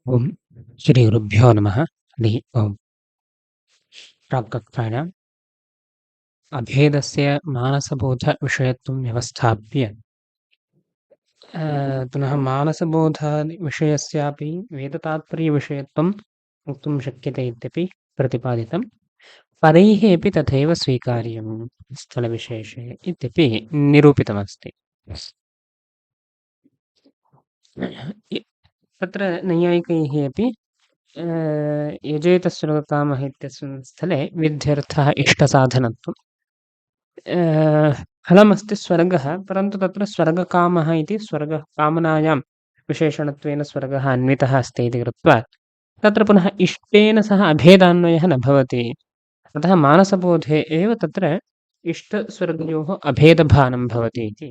ओम श्रीगुरुभ्यो नमः। हरिः ओम्। प्राक्तत्त्वानाम् अभेदस्य मानसबोधविषयत्वं व्यवस्थाप्य पुनः मानसबोधविषयस्यापि वेदतात्पर्यविषयत्वं वक्तुं शक्यते इत्यपि प्रतिपादितं। परैः अपि तथैव स्वीकार्यं स्थलविशेषे इत्यपि निरूपितमस्ति। तत्र नैयायिकैः अपि यजेतस्वर्गकामः इत्यस्मिन् स्थले विध्यर्थः इष्टसाधनत्वं। फलमस्ति स्वर्गः, परन्तु तत्र स्वर्गकामः इति स्वर्गकामनायां विशेषणत्वेन स्वर्गः अन्वितः अस्ति इति कृत्वा तत्र पुनः इष्टेन सह अभेदान्वयः न भवति। अतः मानसबोधे एव तत्र इष्टस्वर्गयोः अभेदभानं भवति इति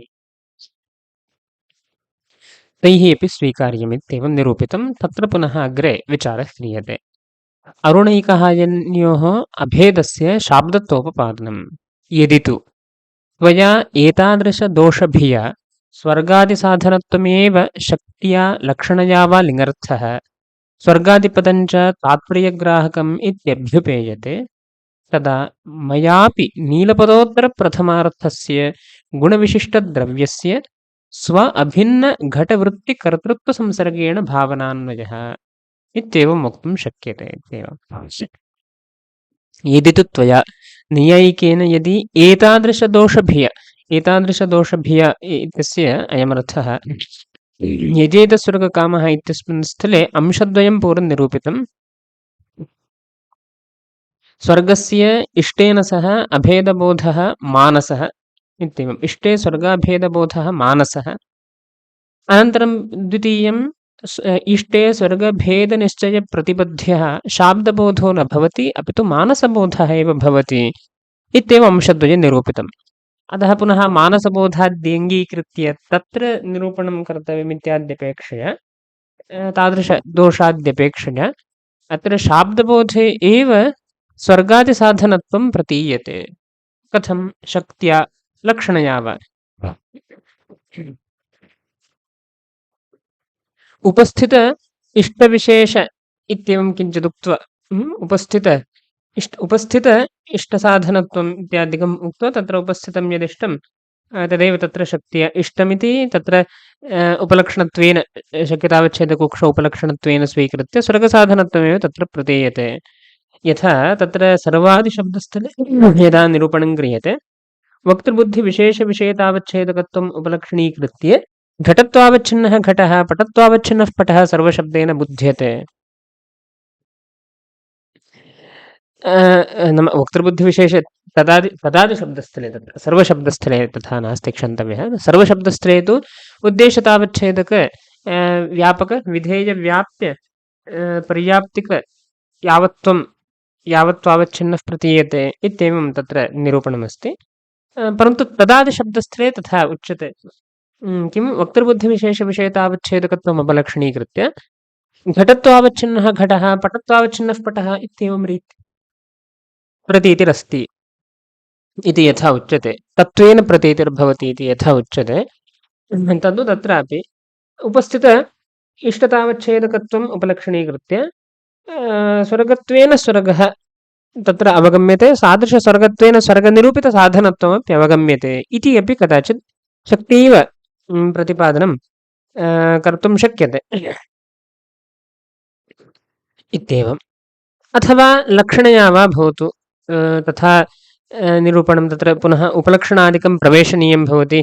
तैः अपि स्वीकार्यमित्येवं निरूपितं। तत्र पुनः अग्रे विचारः क्रियते। अरुणैकहायन्योः अभेदस्य शाब्दत्वोपपादनं। यदि तु त्वया एतादृशदोषभिया स्वर्गादिसाधनत्वमेव शक्त्या लक्षणया वा लिङ्गर्थः स्वर्गादिपदञ्च तात्पर्यग्राहकम् इत्यभ्युपेयते, तदा मयापि नीलपदोत्तरप्रथमार्थस्य गुणविशिष्टद्रव्यस्य स्व अभिन्नघटवृत्तिकर्तृत्वसंसर्गेण भावनान्वयः इत्येवं वक्तुं शक्यते इत्येवं। यदि तु त्वया नैयायिकेन यदि एतादृशदोषभिय इत्यस्य अयमर्थः यजेतस्वर्गकामः इत्यस्मिन् स्थले अंशद्वयं पूर्वं निरूपितं। स्वर्गस्य इष्टेन सह अभेदबोधः मानसः इत्येवम्। इष्टे स्वर्गाभेदबोधः मानसः। अनन्तरं द्वितीयं इष्टे स्वर्गभेदनिश्चयप्रतिबद्धः शाब्दबोधो न भवति, अपि तु मानसबोधः एव भवति इत्येवम् अंशद्वये निरूपितम्। अतः पुनः मानसबोधाद्यङ्गीकृत्य तत्र निरूपणं कर्तव्यमित्याद्यपेक्षया तादृशदोषाद्यपेक्षया अत्र शाब्दबोधे एव स्वर्गादिसाधनत्वं प्रतीयते। कथं? शक्त्या लक्षणया वा। उपस्थित इष्टविशेष इत्येवं किञ्चिदुक्त्वा उपस्थित इष्टसाधनत्वम् इत्यादिकम् उक्त्वा तत्र उपस्थितं यदिष्टं तदेव तत्र शक्त्या इष्टमिति तत्र उपलक्षणत्वेन शक्यतावच्छेदकोक्षौ उपलक्षणत्वेन स्वीकृत्य स्वर्गसाधनत्वमेव तत्र प्रतीयते। यथा तत्र सर्वादिशब्दस्थले यदा निरूपणं क्रियते वक्तृबुद्धिविशेषविषयतावच्छेदकत्वम् उपलक्षणीकृत्य घटत्वावच्छिन्नः घटः पटत्वावच्छिन्नः पटः सर्वशब्देन बुध्यते। नाम वक्तृबुद्धिविशेषे तदादिशब्दस्थले तत्र सर्वशब्दस्थले तथा नास्ति, क्षन्तव्यः। सर्वशब्दस्थले तु उद्देशतावच्छेदक व्यापकविधेयव्याप्य पर्याप्तिक यावत्त्वावच्छिन्नः प्रतीयते इत्येवं तत्र निरूपणमस्ति। परन्तु तदादिशब्दस्थले तथा उच्यते। किं? वक्तृबुद्धिविशेषविषयतावच्छेदकत्वम् अपलक्षणीकृत्य घटत्वावच्छिन्नः घटः पटत्वावच्छिन्नः पटः इत्येवं रीत्या प्रतीतिरस्ति इति यथा उच्यते, तत्त्वेन प्रतीतिर्भवति इति यथा उच्यते, तद् तत्रापि उपस्थित इष्टतावच्छेदकत्वम् उपलक्षणीकृत्य स्वर्गत्वेन स्वर्गः तत्र अवगम्यते, सादृशस्वर्गत्वेन स्वर्गनिरूपितसाधनत्वमपि अवगम्यते इति अपि कदाचित् शक्तीव प्रतिपादनं कर्तुं शक्यते इत्येवम्। अथवा लक्षणया वा भवतु तथा निरूपणं तत्र पुनः उपलक्षणादिकं प्रवेशनीयं भवति।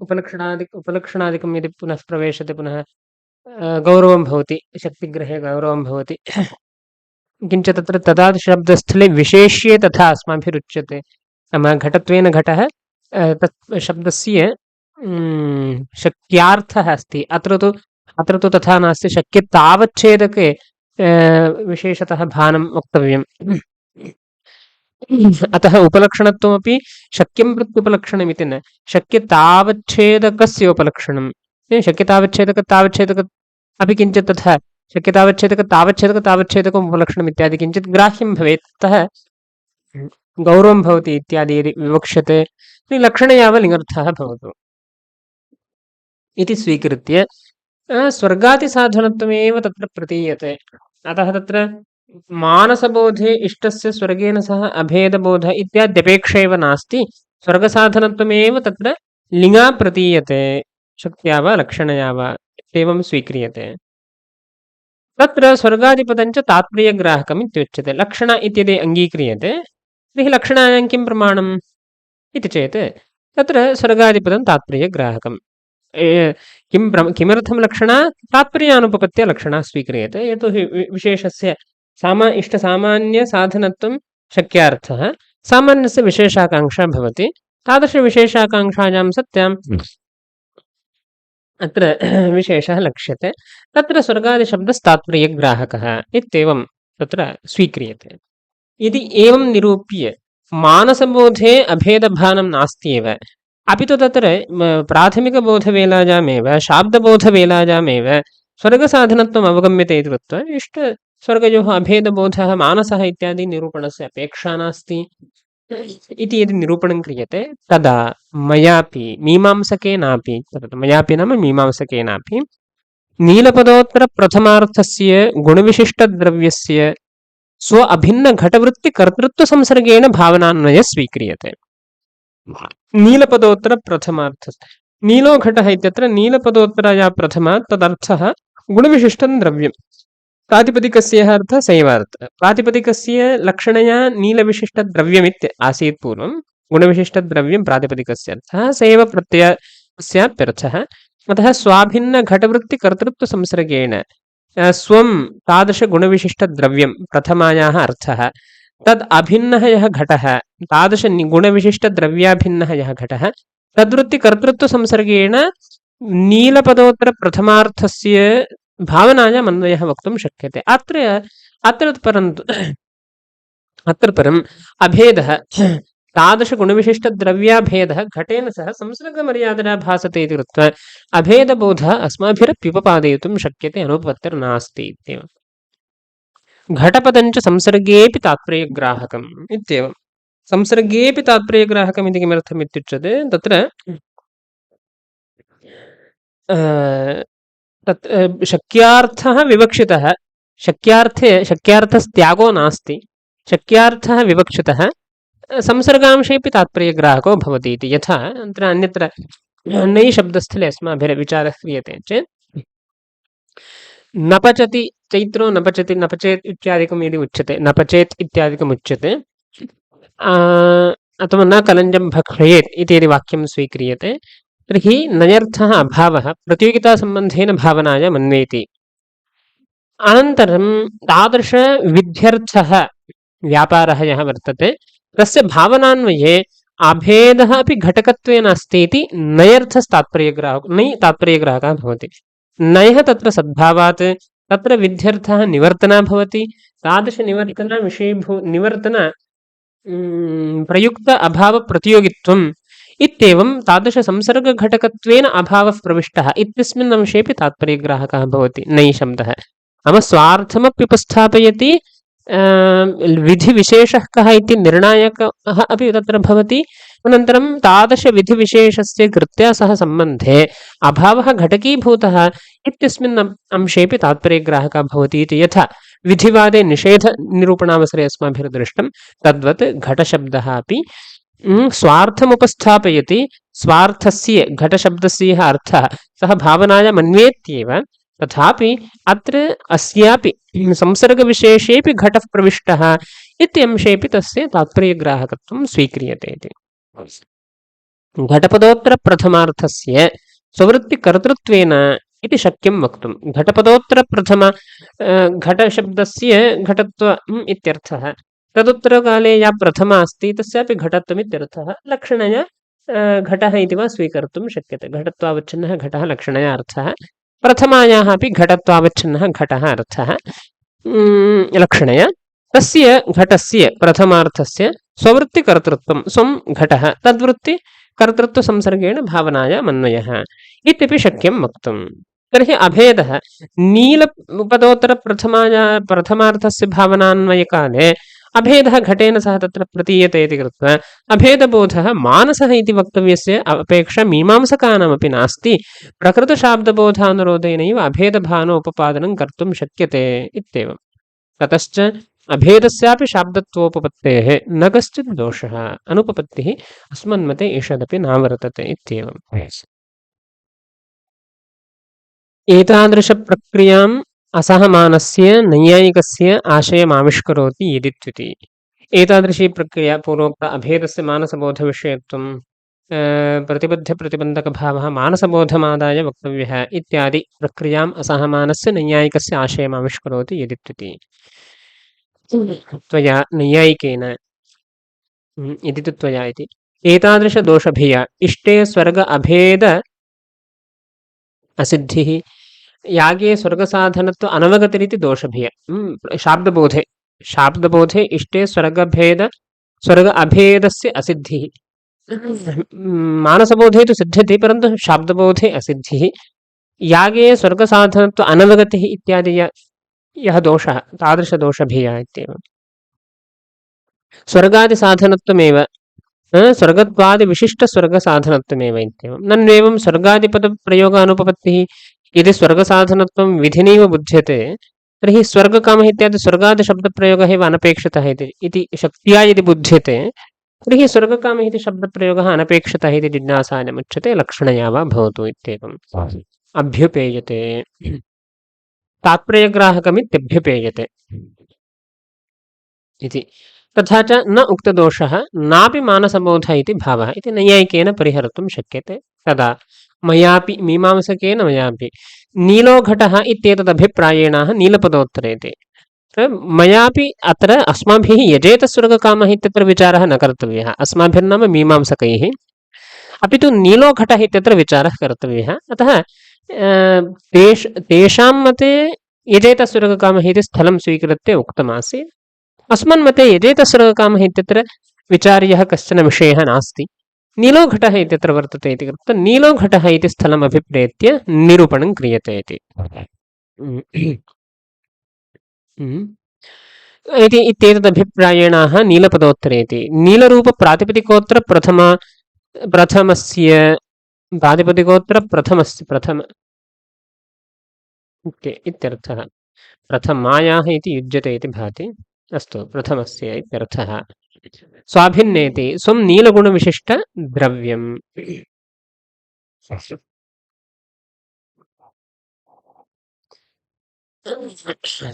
उपलक्षणादिकं यदि पुनः प्रवेशते पुनः गौरवं भवति, शक्तिग्रहे गौरवं भवति। किञ्च तत्र तदादिशब्दस्थले विशेष्ये तथा अस्माभिरुच्यते। नाम घटत्वेन घटः तत् शब्दस्य शक्यार्थः अस्ति। अत्र तु तथा नास्ति, शक्यतावच्छेदके विशेषतः भानं वक्तव्यम्। अतः उपलक्षणत्वमपि शक्यं प्रत्युपलक्षणमिति न, शक्यतावच्छेदकस्य उपलक्षणं। शक्यतावच्छेदक अपि किञ्चित् तथा शक्यतावच्छेदकम् उपलक्षणम् इत्यादि किञ्चित् ग्राह्यं भवेत्। अतः गौरवं भवति इत्यादि यदि विवक्ष्यते लक्षणे यावत् लिङ्गर्थः भवतु इति स्वीकृत्य स्वर्गादिसाधनत्वमेव तत्र प्रतीयते। अतः तत्र मानसबोधे इष्टस्य स्वर्गेण सह अभेदबोध इत्याद्यपेक्षा एव नास्ति। स्वर्गसाधनत्वमेव तत्र लिङा प्रतीयते, शक्त्या वा लक्षणया वा इत्येवं स्वीक्रियते। तत्र स्वर्गादिपदं च तात्पर्यग्राहकम् इत्युच्यते। लक्षण इत्यदि अङ्गीक्रियते तर्हि लक्षणायां किं प्रमाणम् इति चेत् तत्र स्वर्गादिपदं तात्पर्यग्राहकम्। किमर्थं लक्षणा? तात्पर्यानुपपत्या लक्षणा स्वीक्रियते। यतोहि विशेषस्य इष्टसामान्यसाधनत्वं शक्यार्थः, सामान्यस्य विशेषाकाङ्क्षा भवति। तादृशविशेषाकाङ्क्षायां सत्याम् अत्र विशेषः लक्ष्यते। तत्र स्वर्गादिशब्दस्तात्पर्यग्राहकः इत्येवं तत्र स्वीक्रियते। यदि एवं निरूप्य मानसबोधे अभेदभानं नास्ति एव, अपि तु तत्र प्राथमिकबोधवेलायामेव शाब्दबोधवेलायामेव स्वर्गसाधनत्वम् अवगम्यते इति कृत्वा इष्टस्वर्गयोः अभेदबोधः मानसः इत्यादि निरूपणस्य अपेक्षा नास्ति इति यदि निरूपणं क्रियते तदा मयापि मीमांसकेनापि, तत्र मयापि नाम मीमांसकेनापि नीलपदोत्तरप्रथमार्थस्य गुणविशिष्टद्रव्यस्य स्व अभिन्नघटवृत्तिकर्तृत्वसंसर्गेण भावनान्वयः स्वीक्रियते। नीलपदोत्तरप्रथमार्थः, नीलो घटः इत्यत्र नीलपदोत्तरया प्रथमा तदर्थः गुणविशिष्टं द्रव्यं। प्रातिपदिकस्य यः अर्थः स एव अर्थः। प्रातिपदिकस्य लक्षणया नीलविशिष्टद्रव्यमिति आसीत् पूर्वं, गुणविशिष्टद्रव्यं प्रातिपदिकस्य अर्थः, स एव प्रत्ययस्याप्यर्थः। अतः स्वाभिन्नघटवृत्तिकर्तृत्वसंसर्गेण स्वं तादृशगुणविशिष्टद्रव्यं प्रथमायाः अर्थः, तद् अभिन्नः यः घटः, तादृशगुणविशिष्टद्रव्याभिन्नः यः घटः, तद्वृत्तिकर्तृत्वसंसर्गेण नीलपदोत्तरप्रथमार्थस्य भावनायाम् अन्वयः वक्तुं शक्यते। अत्र परम् अभेदः, तादृशगुणविशिष्टद्रव्याभेदः घटेन सह संसर्गमर्यादया भासते इति कृत्वा अभेदबोधः अस्माभिरप्युपपादयितुं शक्यते, अनुपपत्तिर्नास्ति इत्येव। घटपदञ्च संसर्गेऽपि तात्पर्यग्राहकम् इत्येवं। संसर्गेऽपि तात्पर्यग्राहकम् इति किमर्थम् इत्युच्यते, तत्र शक्यार्थः विवक्षितः, शक्यार्थस्त्यागो नास्ति, शक्यार्थः विवक्षितः, संसर्गांशेऽपि तात्पर्यग्राहको भवति इति। यथा अत्र अन्यत्र नै शब्दस्थले अस्माभिर्विचारः क्रियते चेत् नपचति चैत्रो नपचति नपचेत् इत्यादिकं यदि उच्यते, नपचेत् इत्यादिकम् उच्यते, अथवा न कलञ्जं भक्षयेत् इति यदि वाक्यं स्वीक्रियते तर्हि नयर्थः अभावः प्रतियोगितासम्बन्धेन भावनायाम् अन्वेति। अनन्तरं तादृशविध्यर्थः व्यापारः यः वर्तते तस्य भावनान्वये अभेदः अपि घटकत्वेन अस्ति इति तात्पर्यग्राहकः भवति। नयः तत्र सद्भावात्, तत्र विध्यर्थः निवर्तना भवति। तादृशनिवर्तन प्रयुक्त अभावप्रतियोगित्वम् इत्येवं तादृशसंसर्गघटकत्वेन अभावः प्रविष्टः इत्यस्मिन् अंशेऽपि तात्पर्यग्राहकः भवति नै शब्दः। नाम स्वार्थमप्युपस्थापयति, विधिविशेषः कः इति निर्णायकः अपि तत्र भवति। अनन्तरं तादृशविधिविशेषस्य कृत्या सह सम्बन्धे अभावः घटकीभूतः इत्यस्मिन् अंशेऽपि तात्पर्यग्राहकः भवति इति। यथा विधिवादे निषेधनिरूपणावसरे अस्माभिर्दृष्टं, तद्वत् घटशब्दः अपि स्वार्थमुपस्थापयति, स्वार्थस्य घटशब्दस्य यः अर्थः सः भावनायाम् अन्वेत्येव, तथापि अत्र अस्यापि संसर्गविशेषेऽपि घटः प्रविष्टः इत्यंशेऽपि तस्य तात्पर्यग्राहकत्वं स्वीक्रियते इति। घटपदोत्तरप्रथमार्थस्य स्ववृत्तिकर्तृत्वेन इति शक्यं वक्तुं। घटपदोत्तरप्रथम घटशब्दस्य घटत्वम् इत्यर्थः। तदुत्तरकाले या प्रथमा अस्ति तस्यापि घटत्वम् इत्यर्थः। लक्षणया घटः इति वा स्वीकर्तुं शक्यते। घटत्वावच्छिन्नः घटः लक्षणया अर्थः। प्रथमायाः अपि घटत्वावच्छिन्नः घटः अर्थः लक्षणया। तस्य घटस्य प्रथमार्थस्य स्ववृत्तिकर्तृत्वं, स्वं घटः, तद्वृत्तिकर्तृत्वसंसर्गेण भावनायाम् अन्वयः इत्यपि शक्यं वक्तुं। तर्हि अभेदः नीलपदोत्तरप्रथमार्थस्य भावनान्वयकाले अभेदः घटेन सह तत्र प्रतीयते इति कृत्वा अभेदबोधः मानसः इति वक्तव्यस्य अपेक्षा मीमांसकानामपि नास्ति। प्रकृतशाब्दबोधानुरोधेनैव अभेदभानोपपादनं कर्तुं शक्यते इत्येवम्। ततश्च अभेदस्यापि शाब्दत्वोपपत्तेः न कश्चित् दोषः, अनुपपत्तिः अस्मन्मते ईषदपि नावर्तते इत्येवम्। एतादृशप्रक्रियाम् असहमानस्य नैयायिकस्य आशयमाविष्करोति यदित्युति। एतादृशी प्रक्रिया पूर्वोक्त अभेदस्य मानसबोधविषयत्वं प्रतिबद्धप्रतिबन्धकभावः मानसबोधमादाय वक्तव्यः इत्यादि प्रक्रियाम् असहमानस्य नैयायिकस्य आशयमाविष्करोति यदित्युति। त्वया नैयायिकेन इति तु त्वया इति एतादृशदोषभिया इष्टे स्वर्ग अभेद असिद्धिः यागे स्वर्गसाधनत्व अनवगतिरिति दोषभिया शाब्दबोधे इष्टे स्वर्ग अभेदस्य असिद्धिः मानसबोधे तु सिद्ध्यति परन्तु शाब्दबोधे असिद्धिः यागे स्वर्गसाधनत्व अनवगतिः इत्यादि यः दोषः तादृशदोषभिया इत्येवम्। स्वर्गादिसाधनत्वमेव स्वर्गत्वादिविशिष्टस्वर्गसाधनत्वमेव इत्येवं। नन्वेवं स्वर्गादिपदप्रयोगानुपपत्तिः यदि स्वर्गसाधनत्वं विधिनैव बुध्यते तर्हि स्वर्गकामः इत्यादि स्वर्गादिशब्दप्रयोगः एव अनपेक्षितः इति शक्त्या यदि बुध्यते तर्हि स्वर्गकामः इति शब्दप्रयोगः अनपेक्षितः इति जिज्ञासायामुच्यते लक्षणया वा भवतु इत्येवम्। अभ्युपेयते तात्पर्यग्राहकमित्यभ्युपेयते इति। तथा च न उक्तदोषः नापि मानसबोधः इति भावः इति नैयायिकेन परिहर्तुं शक्यते। तदा मयापि मीमांसकेन मयापि नीलो घटः इत्येतदभिप्रायेणाः नीलपदोत्तरेति। मयापि अत्र अस्माभिः यजेतस्वर्गकामः इत्यत्र विचारः न कर्तव्यः, अस्माभिर्नाम मीमांसकैः, अपि तु नीलो घटः इत्यत्र विचारः कर्तव्यः। अतः तेषां मते यजेतस्वर्गकामः इति स्थलं स्वीकृत्य उक्तमासीत्। अस्मन्मते यजेतस्वर्गकामः इत्यत्र विचार्यः कश्चन विषयः नास्ति, नीलो घटः इत्यत्र वर्तते इति कृत्वा नीलो घटः इति स्थलम् अभिप्रेत्य निरूपणं क्रियते इति। इत्येतदभिप्रायेणाः नीलपदोत्तरेति। नीलरूपप्रातिपदिकोत्तर प्रथमस्य प्रथम इत्यर्थः। प्रथमायाः इति युज्यते इति भाति। अस्तु, प्रथमस्य इत्यर्थः। स्वाभिन्नेति स्वं नीलगुणविशिष्टद्रव्यम्।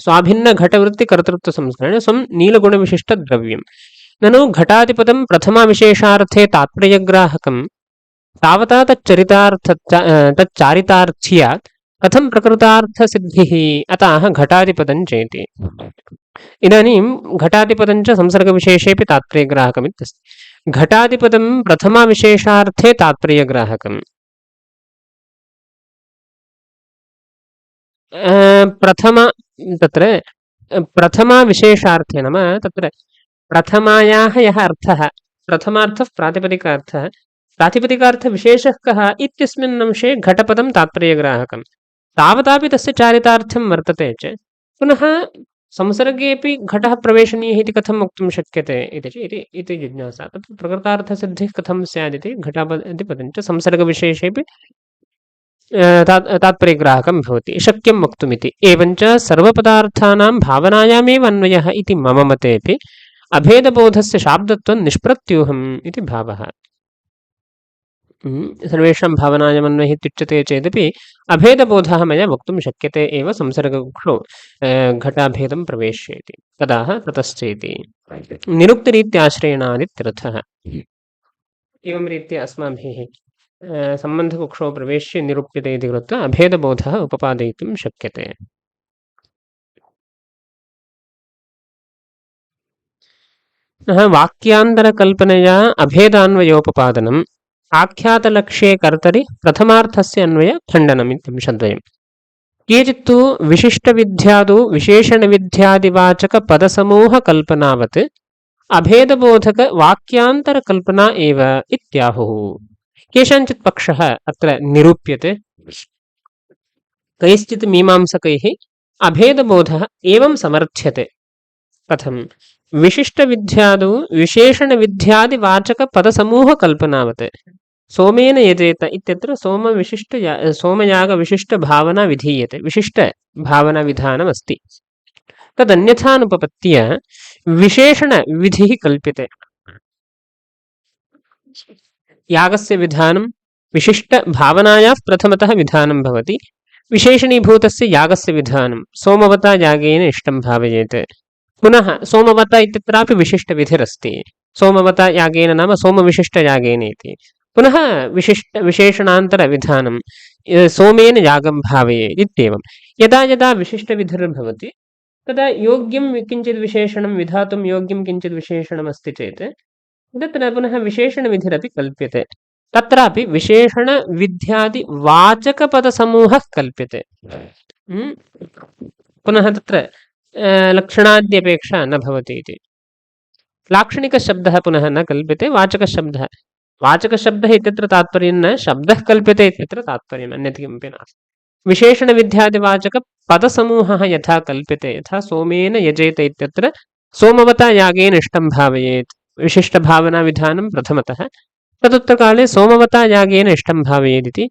स्वाभिन्नघटवृत्तिकर्तृत्वसंस्करणे स्वं नीलगुणविशिष्टद्रव्यम्। ननु घटादिपदं प्रथमाविशेषार्थे तात्पर्यग्राहकं तावता तच्चारितार्थ्यात् कथं प्रकृतार्थसिद्धिः अतः घटादिपदं चेति। इदानीं घटादिपदं च संसर्गविशेषेऽपि तात्पर्यग्राहकमित्यस्ति। घटादिपदं प्रथमाविशेषार्थे तात्पर्यग्राहकम्। प्रथमाविशेषार्थे नाम तत्र प्रथमायाः यः अर्थः, प्रथमार्थः प्रातिपदिकार्थः, प्रातिपदिकार्थविशेषः कः इत्यस्मिन् अंशे घटपदं तात्पर्यग्राहकं, तावतापि तस्य चारितार्थं वर्तते च पुनः संसर्गेऽपि घटः प्रवेशनीयः इति कथं वक्तुं शक्यते इति जिज्ञासा। तत्र प्रकृतार्थसिद्धिः कथं स्यादिति घटादिपदं च संसर्गविशेषेऽपि तात्पर्यग्राहकं भवति, शक्यं वक्तुमिति। एवञ्च सर्वपदार्थानां भावनायामेव अन्वयः इति मम मतेऽपि अभेदबोधस्य शाब्दत्वं निष्प्रत्यूहम् इति भावः। सर्वेषां भावनायामन्वयः इत्युच्यते चेदपि अभेदबोधः मया वक्तुं शक्यते एव संसर्गकुक्षौ घटाभेदं प्रवेश्येति तदाह ततश्चेति निरुक्तरीत्याश्रयणादित्यर्थः। एवं रीत्या अस्माभिः सम्बन्धकुक्षौ प्रवेश्य निरूप्यते इति कृत्वा अभेदबोधः उपपादयितुं शक्यते। वाक्यान्तरकल्पनया अभेदान्वयोपपादनम् आख्यातलक्ष्ये कर्तरि प्रथमार्थस्य अन्वय खण्डनमित्यंशद्वयम्। केचित्तु विशिष्टविध्यादौ विशेषणविध्यादिवाचकपदसमूहकल्पनावत् अभेदबोधकवाक्यान्तरकल्पना एव इत्याहुः। केषाञ्चित् पक्षः अत्र निरूप्यते। कैश्चित् मीमांसकैः अभेदबोधः एवं समर्थ्यते। कथम् विशिष्टविध्यादौ विशेषणविध्यादिवाचकपदसमूहकल्पनावत् सोमेन यजेत इत्यत्र सोमयागविशिष्टभावना विधीयते विशिष्टभावनाविधानमस्ति तदन्यथानुपपत्य विशेषणविधिः कल्प्यते यागस्य विधानं विशिष्टभावनायाः प्रथमतः विधानं भवति विशेषणीभूतस्य यागस्य विधानं सोमवता यागेन इष्टं भावयेत् पुनः सोमवता इत्यत्रापि विशिष्टविधिरस्ति सोमवता यागेन नाम सोमविशिष्टयागेन इति पुनः विशेषणान्तरविधानं सोमेन यागं भावयेत् इत्येवं यदा यदा विशिष्टविधिर्भवति तदा योग्यं किञ्चित् विशेषणं विधातुं योग्यं किञ्चित् विशेषणमस्ति चेत् तत्र पुनः विशेषणविधिरपि कल्प्यते तत्रापि विशेषणविध्यादिवाचकपदसमूहः कल्प्यते पुनः तत्र लक्षणाद्यपेक्षा न भवति इति लाक्षणिकशब्दः पुनः न कल्प्यते वाचकशब्दः इत्यत्र तात्पर्यं न शब्दः कल्प्यते इत्यत्र तात्पर्यम् अन्यत् किमपि नास्ति विशेषणविध्यादिवाचकपदसमूहः यथा कल्प्यते यथा सोमेन यजेत इत्यत्र सोमवता यागेन इष्टं भावयेत् विशिष्टभावनाविधानं प्रथमतः तदुत्तरकाले सोमवता यागेन इष्टं भावयेदिति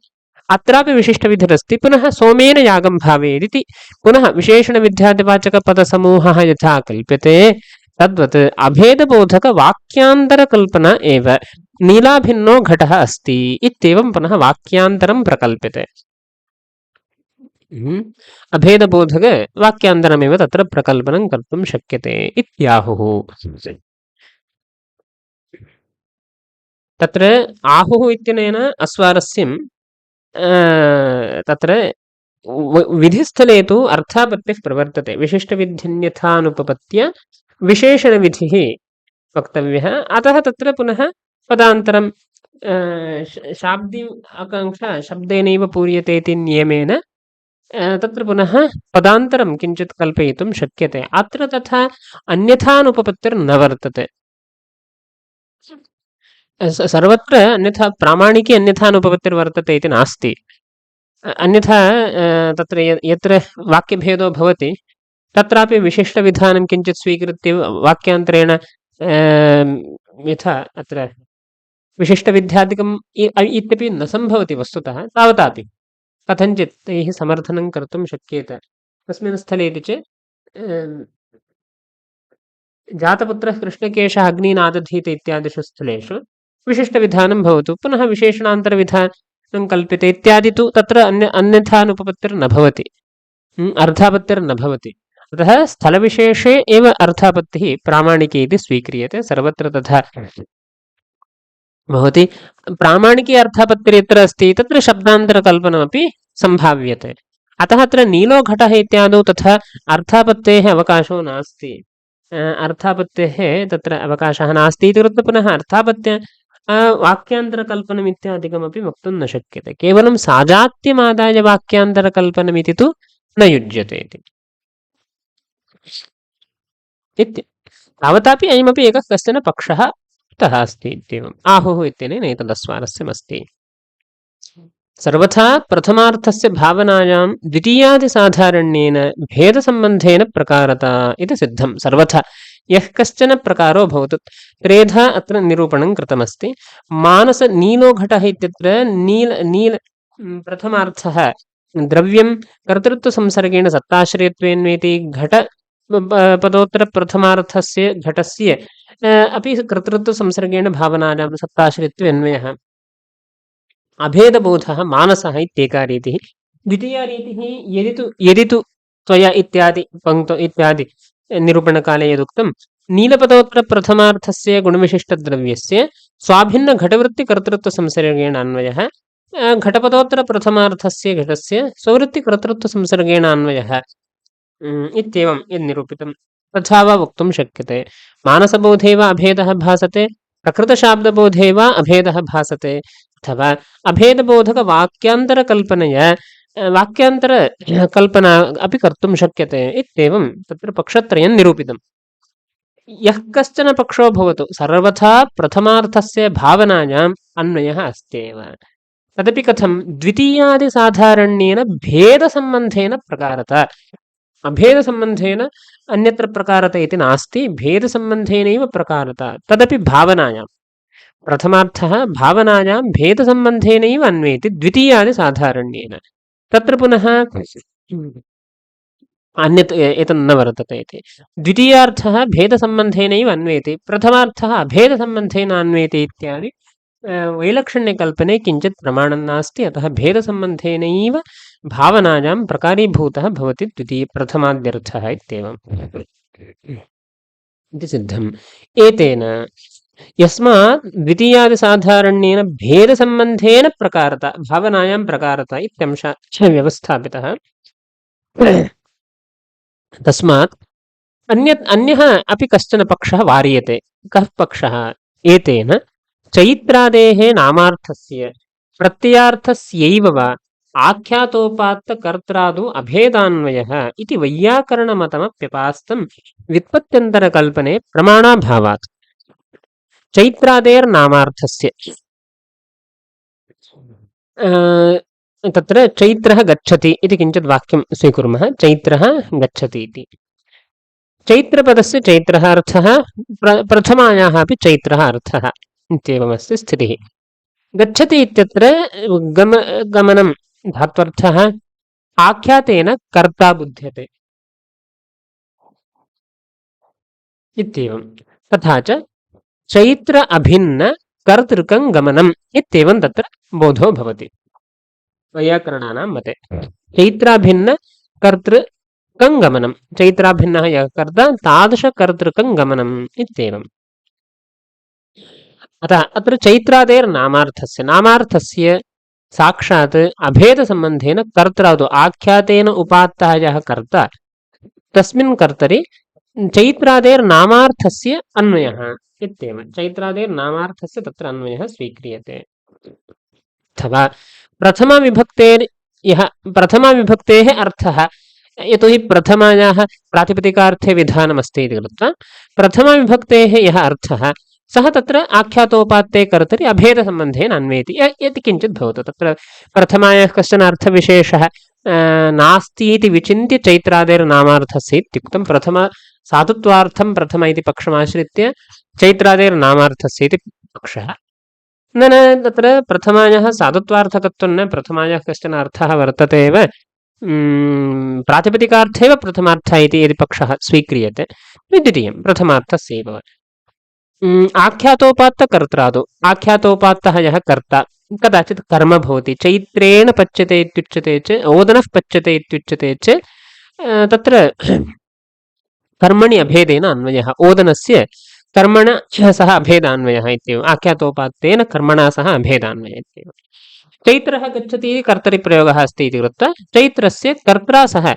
अत्रापि विशिष्टविधिरस्ति पुनः सोमेन यागं भावयेदिति पुनः विशेषणविध्यादिवाचकपदसमूहः यथा कल्प्यते तद्वत् अभेदबोधकवाक्यान्तरकल्पना एव नीलाभिन्नो घटः अस्ति इत्येवं पुनः वाक्यान्तरं प्रकल्प्यते अभेदबोधकवाक्यान्तरमेव तत्र प्रकल्पनं कर्तुं शक्यते इत्याहुः तत्र आहुः इत्यनेन अस्वारस्यं तत्र विधिस्थले तु अर्थापत्तिः प्रवर्तते विशिष्टविध्यन्यथानुपपत्य विशेषणविधिः वक्तव्यः अतः तत्र पुनः पदान्तरं शाब्दीम् आकाङ्क्षा शब्देनैव पूर्यते इति नियमेन तत्र पुनः पदान्तरं किञ्चित् कल्पयितुं शक्यते अत्र तथा अन्यथानुपपत्तिर्न वर्तते सर्वत्र अन्यथा प्रामाणिकी अन्यथानुपपत्तिर्वर्तते इति नास्ति अन्यथा तत्र यत्र वाक्यभेदो भवति तत्रापि विशिष्टविधानं किञ्चित् स्वीकृत्य वाक्यान्तरेण यथा अत्र विशिष्टविध्यादिकम् इत्यपि न सम्भवति वस्तुतः तावतापि कथञ्चित् तैः समर्थनं कर्तुं शक्येत तस्मिन् स्थले इति चेत् जातपुत्रः कृष्णकेशः अग्निनादधीत इत्यादिषु स्थलेषु विशिष्टविधानं भवतु पुनः विशेषणान्तरविधानं कल्प्यते इत्यादि तु तत्र अन्यथानुपपत्तिर्न भवति अर्थापत्तिर्न भवति अतः स्थलविशेषे एव अर्थापत्तिः प्रामाणिकी इति स्वीक्रियते सर्वत्र तथा भवति प्रामाणिकी अर्थापत्तिर्यत्र अस्ति तत्र शब्दान्तरकल्पनमपि सम्भाव्यते अतः अत्र नीलो घटः इत्यादौ तथा अर्थापत्तेः अवकाशो नास्ति अर्थापत्तेः तत्र अवकाशः नास्ति इति कृत्वा पुनः अर्थापत्य वाक्यान्तरकल्पनम् इत्यादिकमपि वक्तुं न शक्यते केवलं साजात्यमादाय वाक्यान्तरकल्पनमिति तु न युज्यते इति तावतापि अयमपि एकः कश्चन पक्षः उक्तः अस्ति इत्येवम् आहुः इत्यनेन एतदस्वारस्यमस्ति सर्वथा प्रथमार्थस्य भावनायां द्वितीयादिसाधारण्येन भेदसम्बन्धेन प्रकारता इति सिद्धं सर्वथा यः कश्चन प्रकारो भवतु त्रेधा अत्र निरूपणं कृतमस्ति मानसनीलो घटः इत्यत्र नील प्रथमार्थः द्रव्यं कर्तृत्वसंसर्गेण सत्ताश्रयत्वेन्वेति घट पदोत्तरप्रथमार्थस्य घटस्य अपि कर्तृत्वसंसर्गेण भावनायां सत्ताश्रयत्वे अन्वयः अभेदबोधः मानसः इत्येका रीतिः द्वितीया रीतिः यदि तु त्वया इत्यादि पङ्क्तौ इत्यादि निरूपणकाले यदुक्तं नीलपदोत्तरप्रथमार्थस्य गुणविशिष्टद्रव्यस्य स्वाभिन्नघटवृत्तिकर्तृत्वसंसर्गेण अन्वयः घटपदोत्तरप्रथमार्थस्य घटस्य स्ववृत्तिकर्तृत्वसंसर्गेण अन्वयः इत्येवं यन्निरूपितं तथा वा वक्तुं शक्यते मानसबोधे वा अभेदः भासते प्रकृतशाब्दबोधे वा अभेदः भासते अथवा अभेदबोधकवाक्यान्तरकल्पनया वाक्यान्तरकल्पना अपि कर्तुं शक्यते इत्येवं तत्र पक्षत्रयं निरूपितम् यः कश्चन पक्षो भवतु सर्वथा प्रथमार्थस्य भावनायाम् अन्वयः अस्त्येव तदपि कथं द्वितीयादिसाधारण्येन भेदसम्बन्धेन प्रकारता अभेदसम्बन्धेन अन्यत्र प्रकारत इति नास्ति, भेदसम्बन्धेनैव प्रकारता, तदपि भावनायां। प्रथमार्थः भावनायां भेदसम्बन्धेनैव अन्वेति द्वितीयादिसाधारण्येन। तत्र पुनः अन्यत् एतन् न वर्तते इति। द्वितीयार्थः भेदसम्बन्धेनैव अन्वेति, प्रथमार्थः अभेदसम्बन्धेन अन्वेति इत्यादि वैलक्षण्यकल्पने किञ्चित् प्रमाणं नास्ति। अतः भेदसम्बन्धेनैव भावनायां प्रकारीभूतः भवति प्रथमाद्यर्थः इत्येवम् इति सिद्धम्। एतेन यस्मात् द्वितीयादिसाधारण्येन भेदसम्बन्धेन प्रकारता, भावनायां प्रकारता इत्यंशः व्यवस्थापितः। तस्मात् अन्यः अपि कश्चन पक्षः वार्यते। कः पक्षः? एतेन चैत्रादेः नामार्थस्य प्रत्ययार्थस्यैव वा आख्यातोपात्तकर्त्रादौ अभेदान्वयः इति वैयाकरणमतमप्यपास्तं व्युत्पत्त्यन्तरकल्पने प्रमाणाभावात्। चैत्रादेर्नामार्थस्य तत्र चैत्रः गच्छति इति किञ्चित् वाक्यं स्वीकुर्मः। चैत्रः गच्छति इति। चैत्रपदस्य चैत्रः अर्थः, प्रथमायाः अपि चैत्रः अर्थः इत्येवमस्ति स्थितिः। गच्छति इत्यत्र गमनं धात्वर्थः आख्यातेन कर्ता बुध्यते इत्येवं। तथा च चैत्र अभिन्न कर्तृकं गमनम् इत्येवं तत्र बोधो भवति वैयाकरणानां मते। चैत्राभिन्न कर्तृकं गमनं, चैत्राभिन्नः यः कर्ता तादृशकर्तृकं गमनम् इत्येवम्। अतः अत्र चैत्रादेर्नामार्थस्य, नामार्थस्य साक्षात् अभेदसम्बन्धेन कर्त्रादौ आख्यातेन उपात्तः यः कर्ता तस्मिन् कर्तरि चैत्रादेर्नामार्थस्य अन्वयः इत्येवं। चैत्रादेर्नामार्थस्य तत्र अन्वयः स्वीक्रियते। अथवा प्रथमाविभक्तेः अर्थः, यतोहि प्रथमायाः प्रातिपदिकार्थे विधानमस्ति इति कृत्वा प्रथमाविभक्तेः यः अर्थः सः तत्र आख्यातोपात्ते कर्तरि अभेदसम्बन्धेन अन्वेति यत् किञ्चित् भवतु। तत्र प्रथमायाः कश्चन अर्थविशेषः नास्ति इति विचिन्त्य चैत्रादेर्नामार्थस्य इत्युक्तं। साधुत्वार्थं प्रथम इति पक्षमाश्रित्य चैत्रादेर्नामार्थस्य इति पक्षः। न तत्र प्रथमायाः साधुत्वार्थकत्वं न, प्रथमायाः कश्चन अर्थः वर्तते एव, प्रातिपदिकार्थेव प्रथमार्थः इति यदि पक्षः स्वीक्रियते, द्वितीयं प्रथमार्थस्यैव। आख्यातोपात्तकर्त्रादौ, आख्यातोपात्तः यः कर्ता कदाचित् कर्म भवति। चैत्रेण पच्यते इत्युच्यते च, ओदनः पच्यते इत्युच्यते च, तत्र कर्मणि अभेदेन अन्वयः, ओदनस्य कर्मण सह अभेदान्वयः इत्येवम्। आख्यातोपात्तेन कर्मणा सह अभेदान्वयः इत्येवम्। चैत्रः गच्छति कर्तरिप्रयोगः अस्ति इति कृत्वा चैत्रस्य कर्त्रा सह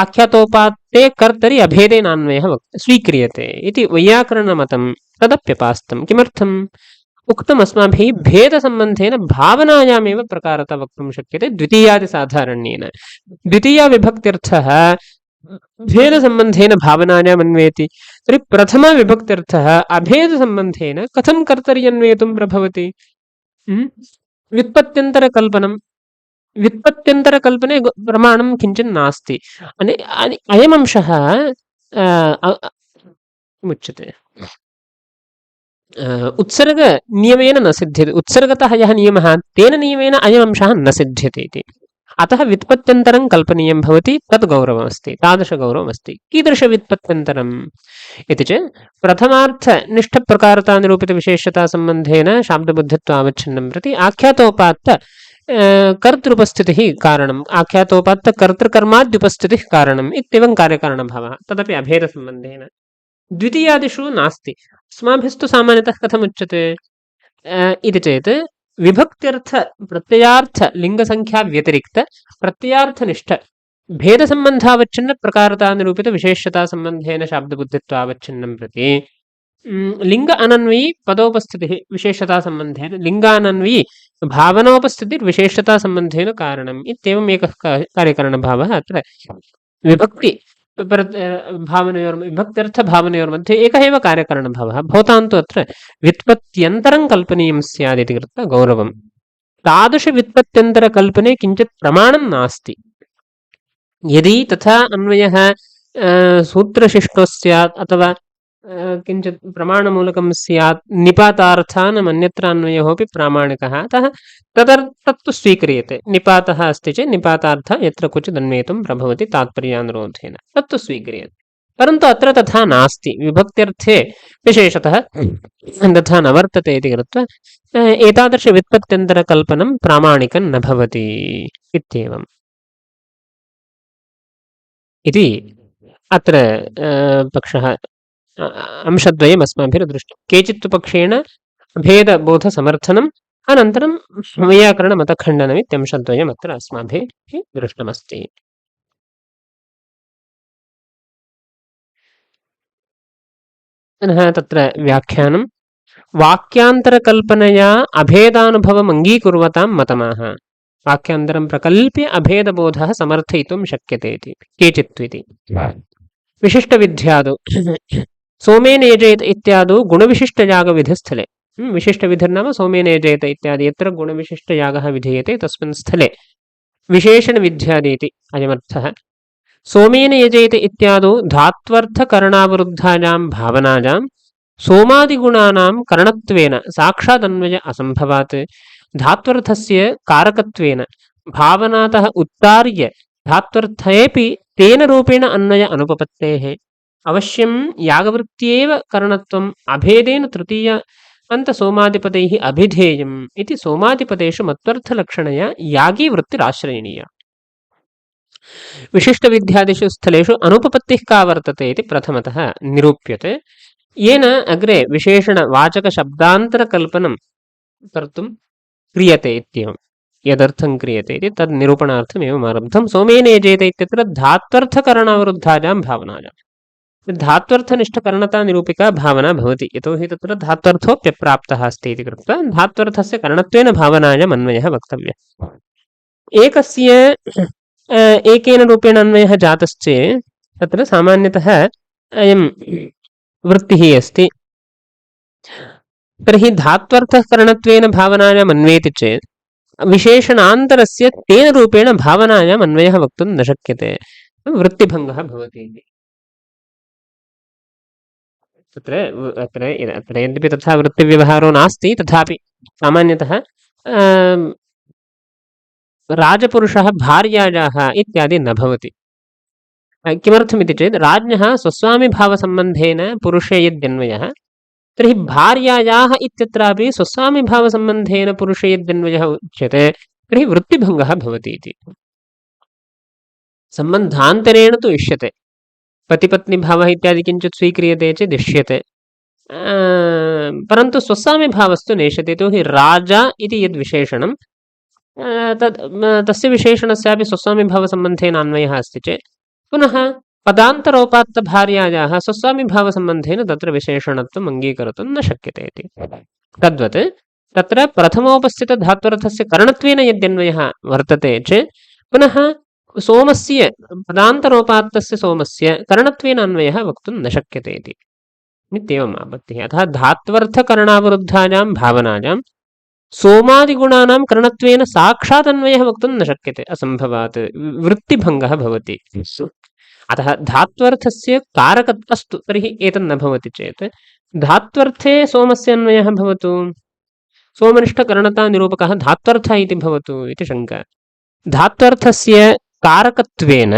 आख्यातोपात्ते कर्तरि अभेदेनान्वयः स्वीक्रियते इति वैयाकरणमतं। तदप्यपास्तं। किमर्थम् उक्तम् अस्माभिः? भेदसम्बन्धेन भावनायामेव प्रकारता वक्तुं शक्यते द्वितीयादिसाधारण्येन। द्वितीयाविभक्त्यर्थः भेदसम्बन्धेन भावनायाम् अन्वेति, तर्हि प्रथमाविभक्त्यर्थः अभेदसम्बन्धेन कथं कर्तरि अन्वेतुं प्रभवति? व्युत्पत्त्यन्तरकल्पने प्रमाणं किञ्चित् नास्ति। अयमंशः किमुच्यते, उत्सर्गनियमेन न सिद्ध्यते। उत्सर्गतः यः नियमः तेन नियमेन अयमंशः न सिद्ध्यते इति। अतः व्युत्पत्त्यन्तरं कल्पनीयं भवति। तद् गौरवमस्ति, तादृशगौरवमस्ति। कीदृशव्युत्पत्त्यन्तरम् इति चेत् प्रथमार्थनिष्ठप्रकारतानिरूपितविशेषतासम्बन्धेन शाब्दबुद्धित्वावच्छिन्नं प्रति आख्यातोपात्त कर्तृपस्थितिः कारणम्, आख्यातोपात्तकर्तृकर्माद्युपस्थितिः कारणम् इत्येवं कार्यकारणभावः, तदपि अभेदसम्बन्धेन। द्वितीयादिषु नास्ति। अस्माभिस्तु सामान्यतः कथमुच्यते इति चेत् विभक्त्यर्थ प्रत्ययार्थ लिङ्गसङ्ख्या व्यतिरिक्त प्रत्ययार्थनिष्ठ भेदसम्बन्धावच्छिन्न प्रकारतानिरूपितविशेषतासम्बन्धेन शाब्दबुद्धित्वावच्छिन्नं प्रति लिङ्ग अनन्वयी पदोपस्थितिः विशेषतासम्बन्धेन, लिङ्गानन्वयी भावनोपस्थितिर्विशेषतासम्बन्धेन कारणम् इत्येवम् एकः कार्यकारणभावः अत्र विभक्ति विभक्त्यर्थभावनयोर्मध्ये एकः एव कार्यकारणभावः। भवतां तु अत्र व्युत्पत्त्यन्तरं कल्पनीयं स्यात् इति कृत्वा गौरवम्। तादृशव्युत्पत्त्यन्तरकल्पने किञ्चित् प्रमाणं नास्ति। यदि तथा अन्वयः सूत्रशिष्टो स्यात् अथवा किञ्चित् प्रमाणमूलकं स्यात् निपातार्थानमन्यत्र अन्वयोऽपि प्रामाणिकः अतः तत्तु स्वीक्रियते निपातः अस्ति चेत् निपातार्थः यत्र क्वचित् अन्वेतुं प्रभवति तात्पर्यानुरोधेन तत्तु स्वीक्रियते परन्तु अत्र तथा नास्ति विभक्त्यर्थे विशेषतः तथा न वर्तते इति कृत्वा एतादृशव्युत्पत्त्यन्तरकल्पनं प्रामाणिकं न भवति इत्येवम् इति अत्र पक्षः अंशद्वयम् अस्माभिर्दृष्टं केचित् पक्षेण भेदबोधसमर्थनम् अनन्तरं वैयाकरणमतखण्डनमित्यंशद्वयम् अत्र अस्माभिः दृष्टमस्ति पुनः तत्र व्याख्यानं वाक्यान्तरकल्पनया अभेदानुभवम् अङ्गीकुर्वतां मतमाः वाक्यान्तरं प्रकल्प्य अभेदबोधः समर्थयितुं शक्यते इति केचित्विति विशिष्टविध्यादौ सोमेन यजेत इत्यादौ गुणविशिष्टयागविधिस्थले विशिष्टविधिर्नाम सोमेन यजेत इत्यादि यत्र गुणविशिष्टयागः विधीयते तस्मिन् स्थले विशेषणविध्यादि इति अयमर्थः सोमेन यजेत इत्यादौ धात्वर्थकरणावरुद्धायां भावनायां सोमादिगुणानां करणत्वेन साक्षादन्वय असम्भवात् धात्वर्थस्य कारकत्वेन भावनातः उत्तार्य धात्वर्थेऽपि तेन रूपेण अन्वय अनुपपत्तेः अवश्यं यागवृत्त्येव करणत्वम् अभेदेन तृतीय अन्तसोमादिपदैः अभिधेयम् इति सोमादिपदेषु मत्वर्थलक्षणया यागी वृत्तिराश्रयणीया विशिष्टविध्यादिषु स्थलेषु अनुपपत्तिः का वर्तते इति प्रथमतः निरूप्यते येन अग्रे विशेषणवाचकशब्दान्तरकल्पनं कर्तुं क्रियते इत्येवं यदर्थं क्रियते इति तद् निरूपणार्थम् एवम् आरब्धं सोमेन यजेत इत्यत्र धात्वर्थकरणावरुद्धायां भावनायां धात्वर्थनिष्ठकरणतानिरूपिका भावना भवति यतोहि तत्र धात्वर्थोऽप्यप्राप्तः अस्ति इति कृत्वा धात्वर्थस्य करणत्वेन भावनायाम् अन्वयः वक्तव्यः एकस्य एकेन रूपेण अन्वयः जातश्चेत् तत्र सामान्यतः अयं वृत्तिः अस्ति तर्हि धात्वर्थः करणत्वेन भावनायाम् अन्वेति चेत् विशेषणान्तरस्य तेन रूपेण भावनायाम् अन्वयः वक्तुं न शक्यते वृत्तिभङ्गः भवति इति तत्र यद्यपि तथा वृत्तिव्यवहारो नास्ति तथापि सामान्यतः राजपुरुषः भार्यायाः इत्यादि न भवति किमर्थमिति चेत् राज्ञः स्वस्वामिभावसम्बन्धेन पुरुषे यद्यन्वयः तर्हि भार्यायाः इत्यत्रापि स्वस्वामिभावसम्बन्धेन पुरुषे यद्यन्वयः उच्यते तर्हि वृत्तिभङ्गः भवति इति सम्बन्धान्तरेण तु इष्यते पतिपत्नीभावः इत्यादि किञ्चित् स्वीक्रियते चेत् इष्यते परन्तु स्वस्वामिभावस्तु नेष्यते यतोहि राजा इति यद्विशेषणं तस्य विशेषणस्यापि स्वस्वामिभावसम्बन्धेन अन्वयः अस्ति चेत् पुनः पदान्तरोपात्तभार्यायाः स्वस्वामिभावसम्बन्धेन तत्र विशेषणत्वम् अङ्गीकर्तुं न शक्यते इति तद्वत् तत्र प्रथमोपस्थितधात्वर्थस्य करणत्वेन यद्यन्वयः वर्तते चेत् पुनः सोमस्य पदान्तरोपात्तस्य सोमस्य करणत्वेन अन्वयः वक्तुं न शक्यते इति इत्येवम् आपत्तिः अतः धात्वर्थकरणावरुद्धायां भावनायां सोमादिगुणानां करणत्वेन साक्षात् अन्वयः वक्तुं न शक्यते असम्भवात् वृत्तिभङ्गः भवति अतः धात्वर्थस्य कारकत्वस्तु तर्हि एतन्न भवति चेत् धात्वर्थे सोमस्य अन्वयः भवतु सोमनिष्ठकरणतानिरूपकः धात्वर्थः इति भवतु इति शङ्का धात्वर्थस्य कारकत्वेन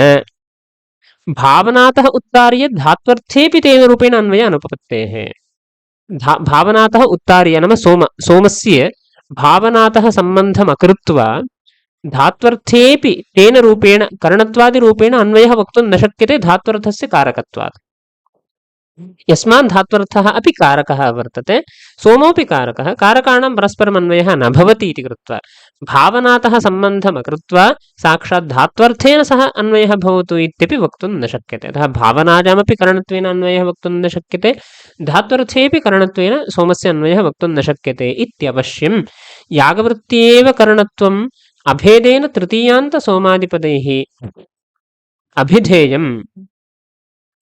भावनातः उत्तार्य धात्वर्थेऽपि तेन रूपेण अन्वयः अनुपपत्तेः भावनातः उत्तार्य नाम सोमस्य भावनातः सम्बन्धम् अकृत्वा धात्वर्थेऽपि तेन रूपेण करणत्वादिरूपेण अन्वयः वक्तुं न शक्यते धात्वर्थस्य कारकत्वात् यस्मात् धात्वर्थः अपि कारकः वर्तते सोमोऽपि कारकः कारकाणां परस्परम् अन्वयः न भवति इति कृत्वा भावनातः सम्बन्धम् अकृत्वा साक्षात् धात्वर्थेन सह अन्वयः भवतु इत्यपि वक्तुं न शक्यते अतः भावनायामपि करणत्वेन अन्वयः वक्तुं न शक्यते धात्वर्थेऽपि करणत्वेन सोमस्य अन्वयः वक्तुं न शक्यते इत्यवश्यं यागवृत्त्येव करणत्वम् अभेदेन तृतीयान्तसोमादिपदैः अभिधेयम्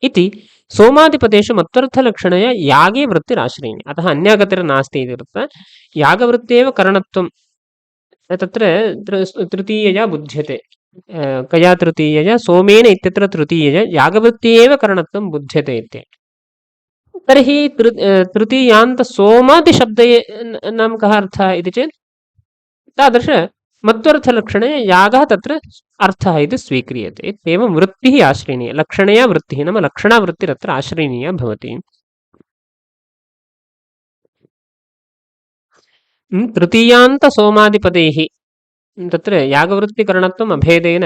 इति सोमादिपदेषु मत्वर्थलक्षणया यागे वृत्तिराश्रयणीया अतः अन्या गतिर्नास्ति इति कृत्वा यागवृत्त्येव करणत्वं तत्र तृतीयया बुध्यते कया तृतीयया सोमेन इत्यत्र तृतीयया यागवृत्ति एव करणत्वं बुध्यते इति। तर्हि तृतीयान्तसोमादिशब्दे नाम कः अर्थः इति चेत् तादृश मत्वर्थलक्षणे यागः तत्र अर्थः इति स्वीक्रियते। एवं वृत्तिः आश्रयणीया, लक्षणया वृत्तिः नाम लक्षणावृत्तिरत्र आश्रयणीया भवति। तृतीयान्तसोमादिपदैः तत्र यागवृत्तिकरणत्वम् अभेदेन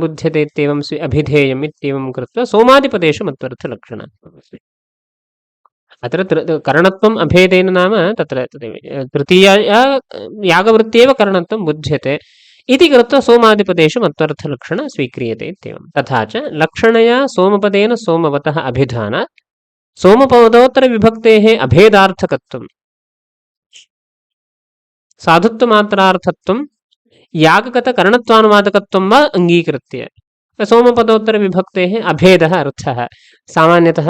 बुध्यते इत्येवं अभिधेयम् इत्येवं कृत्वा सोमादिपदेषु मत्वर्थलक्षणम्। अत्र करणत्वम् अभेदेन नाम तत्र तृतीया यागवृत्त्येव करणत्वं बुध्यते इति कृत्वा सोमादिपदेषु मत्वर्थलक्षणं स्वीक्रियते इत्येवं। तथा च लक्षणया सोमपदेन सोमवतः अभिधानात् सोमपदोत्तरविभक्तेः अभेदार्थकत्वं साधुत्वमात्रार्थत्वं यागगतकरणत्वानुवादकत्वं वा अङ्गीकृत्य सोमपदोत्तरविभक्तेः अभेदः अर्थः सामान्यतः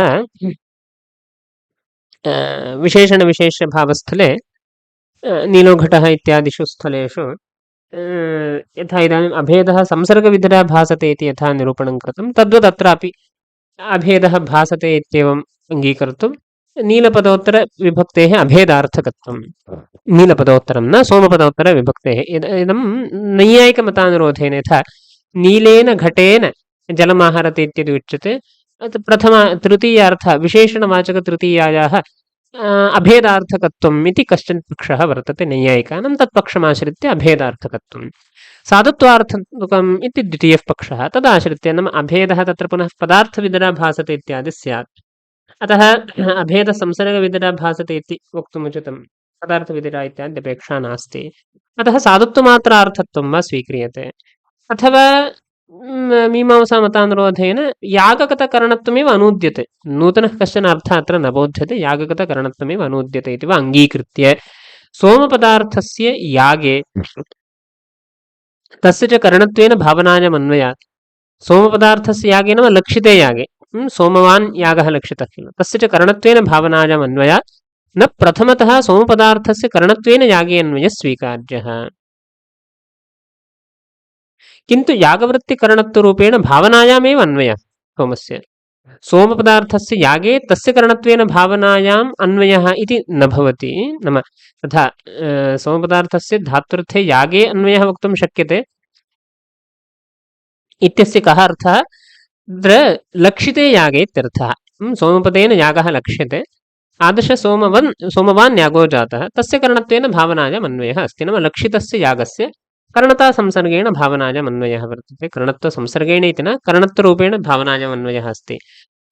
विशेषणविशेष्यभावस्थले नीलोघटः इत्यादिषु स्थलेषु यथा इदानीम् अभेदः संसर्गविधिना भासते इति यथा निरूपणं कृतं तद्वदत्रापि अभेदः भासते इत्येवम् अङ्गीकर्तुं नीलपदोत्तरविभक्तेः अभेदार्थकत्वं नीलपदोत्तरं न सोमपदोत्तरविभक्तेः इदं नैयायिकमतानुरोधेन यथा नीलेन घटेन जलमाहरति इत्यपि उच्यते प्रथम तृतीयार्थ विशेषणवाचकतृतीयायाः अभेदार्थकत्वम् इति कश्चन पक्षः वर्तते नैयायिकानां तत्पक्षमाश्रित्य अभेदार्थकत्वं साधुत्वार्थकम् इति द्वितीयः पक्षः तदाश्रित्य नाम अभेदः तत्र पुनः पदार्थविधिना भासते इत्यादि स्यात् अतः अभेदसंसर्गविधिना भासते इति वक्तुम् उचितं पदार्थविधिना इत्यादि अपेक्षा नास्ति अतः साधुत्वमात्रार्थत्वं वा स्वीक्रियते अथवा मीमांसामतानुरोधेन यागगतकरणत्वमेव अनूद्यते नूतनः कश्चन अर्थः अत्र न बोध्यते यागगतकरणत्वमेव अनूद्यते इति वा अङ्गीकृत्य सोमपदार्थस्य यागे तस्य च करणत्वेन भावनायामन्वयात् सोमपदार्थस्य यागे नाम लक्षिते यागे सोमवान् यागः लक्षितः किल तस्य च करणत्वेन भावनायामन्वयात् न प्रथमतः सोमपदार्थस्य करणत्वेन यागे अन्वयः स्वीकार्यः किन्तु यागवृत्तिकरणत्वरूपेण भावनायामेव अन्वयः सोमस्य सोमपदार्थस्य यागे तस्य करणत्वेन भावनायाम् अन्वयः इति न भवति नाम तथा सोमपदार्थस्य धात्वर्थे यागे अन्वयः वक्तुं शक्यते इत्यस्य कः अर्थः तत्र लक्षिते यागे इत्यर्थः सोमपदेन यागः लक्ष्यते सोमवान् यागो जातः तस्य करणत्वेन भावनायाम् अन्वयः अस्ति नाम लक्षितस्य यागस्य करणतासंसर्गेण भावनायाम् अन्वयः वर्तते करणत्वसंसर्गेण इति न करणत्वरूपेण भावनायाम् अन्वयः अस्ति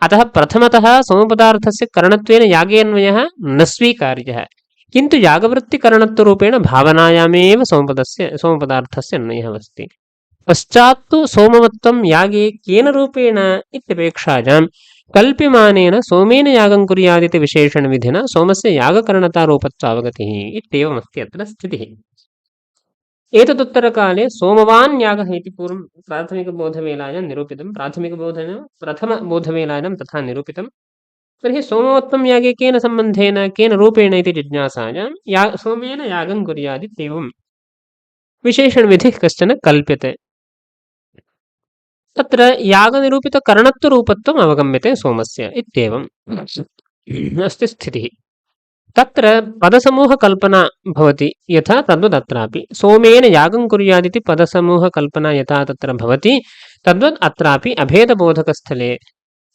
अतः प्रथमतः सोमपदार्थस्य करणत्वेन यागे अन्वयः न स्वीकार्यः किन्तु यागवृत्तिकरणत्वरूपेण भावनायामेव सोमपदार्थस्य अन्वयः अस्ति पश्चात्तु सोमवत्वं यागे केन रूपेण इत्यपेक्षायां कल्प्यमानेन सोमेन यागं कुर्यादिति विशेषणविधिना सोमस्य यागकरणतारूपत्वावगतिः इत्येवमस्ति अत्र स्थितिः एतदुत्तरकाले सोमवान् यागः इति पूर्वं प्राथमिकबोधवेलायां निरूपितं प्रथमबोधवेलायां तथा निरूपितं तर्हि सोमवत्वं यागे केन सम्बन्धेन केन रूपेण इति जिज्ञासायां सोमेन यागं कुर्यादित्येवं विशेषणविधिः कश्चन कल्प्यते तत्र यागनिरूपितकरणत्वरूपत्वम् अवगम्यते सोमस्य इत्येवम् अस्ति स्थितिः तत्र पदसमूहकल्पना भवति यथा तद्वदत्रापि सोमेन यागं कुर्यादिति पदसमूहकल्पना यथा तत्र भवति तद्वत् अत्रापि अभेदबोधकस्थले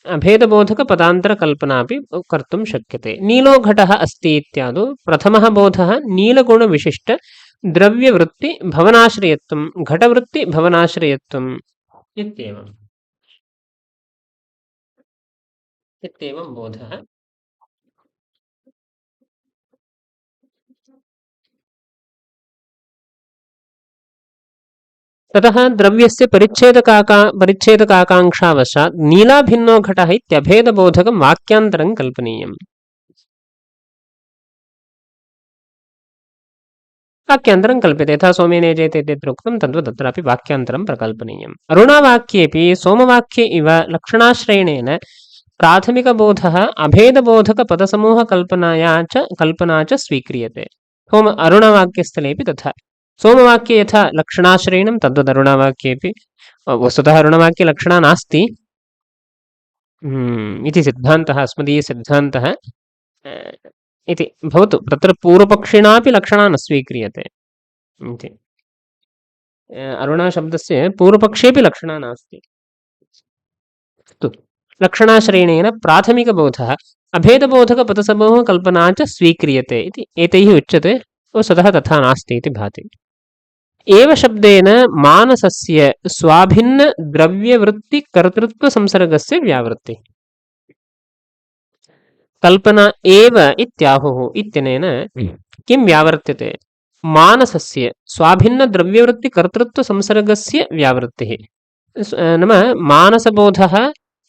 अभेदबोधकपदान्तरकल्पनापि कर्तुं शक्यते नीलो घटः अस्ति इत्यादौ प्रथमः बोधः नीलगुणविशिष्टद्रव्यवृत्तिभवनाश्रयत्वं घटवृत्तिभवनाश्रयत्वम् इत्येवं बोधः ततः द्रव्यस्य परिच्छेदकाकाङ्क्षावशात् नीलाभिन्नो घटः इत्यभेदबोधकं वाक्यान्तरं कल्पनीयम् वाक्यान्तरं कल्प्यते यथा सोमेन यजेते इत्यत्र उक्तं तद्वत् तत्रापि वाक्यान्तरं प्रकल्पनीयम् अरुणावाक्येऽपि सोमवाक्ये इव लक्षणाश्रयणेन प्राथमिकबोधः अभेदबोधकपदसमूहकल्पना च स्वीक्रियते अरुणवाक्यस्थलेऽपि तथा सोमवाक्ये यथा लक्षणाश्रयणं तद्वदरुणवाक्येऽपि वस्तुतः अरुणवाक्ये लक्षणा नास्ति इति सिद्धान्तः अस्मदीयसिद्धान्तः इति भवतु। तत्र पूर्वपक्षिणापि लक्षणा न स्वीक्रियते इति। अरुणशब्दस्य पूर्वपक्षेऽपि लक्षणा नास्ति। अस्तु, लक्षणाश्रयणेन प्राथमिकबोधः अभेदबोधकपदसमूहकल्पना च स्वीक्रियते इति एतैः उच्यते। वस्तुतः तथा नास्ति इति भाति। एव शब्देन मानसस्य स्वाभिन्नद्रव्यवृत्तिकर्तृत्वसंसर्गस्य व्यावृत्तिः। कल्पना एव इत्याहुः इत्यनेन किं व्यावर्त्यते? मानसस्य स्वाभिन्नद्रव्यवृत्तिकर्तृत्वसंसर्गस्य व्यावृत्तिः। नाम मानसबोधः,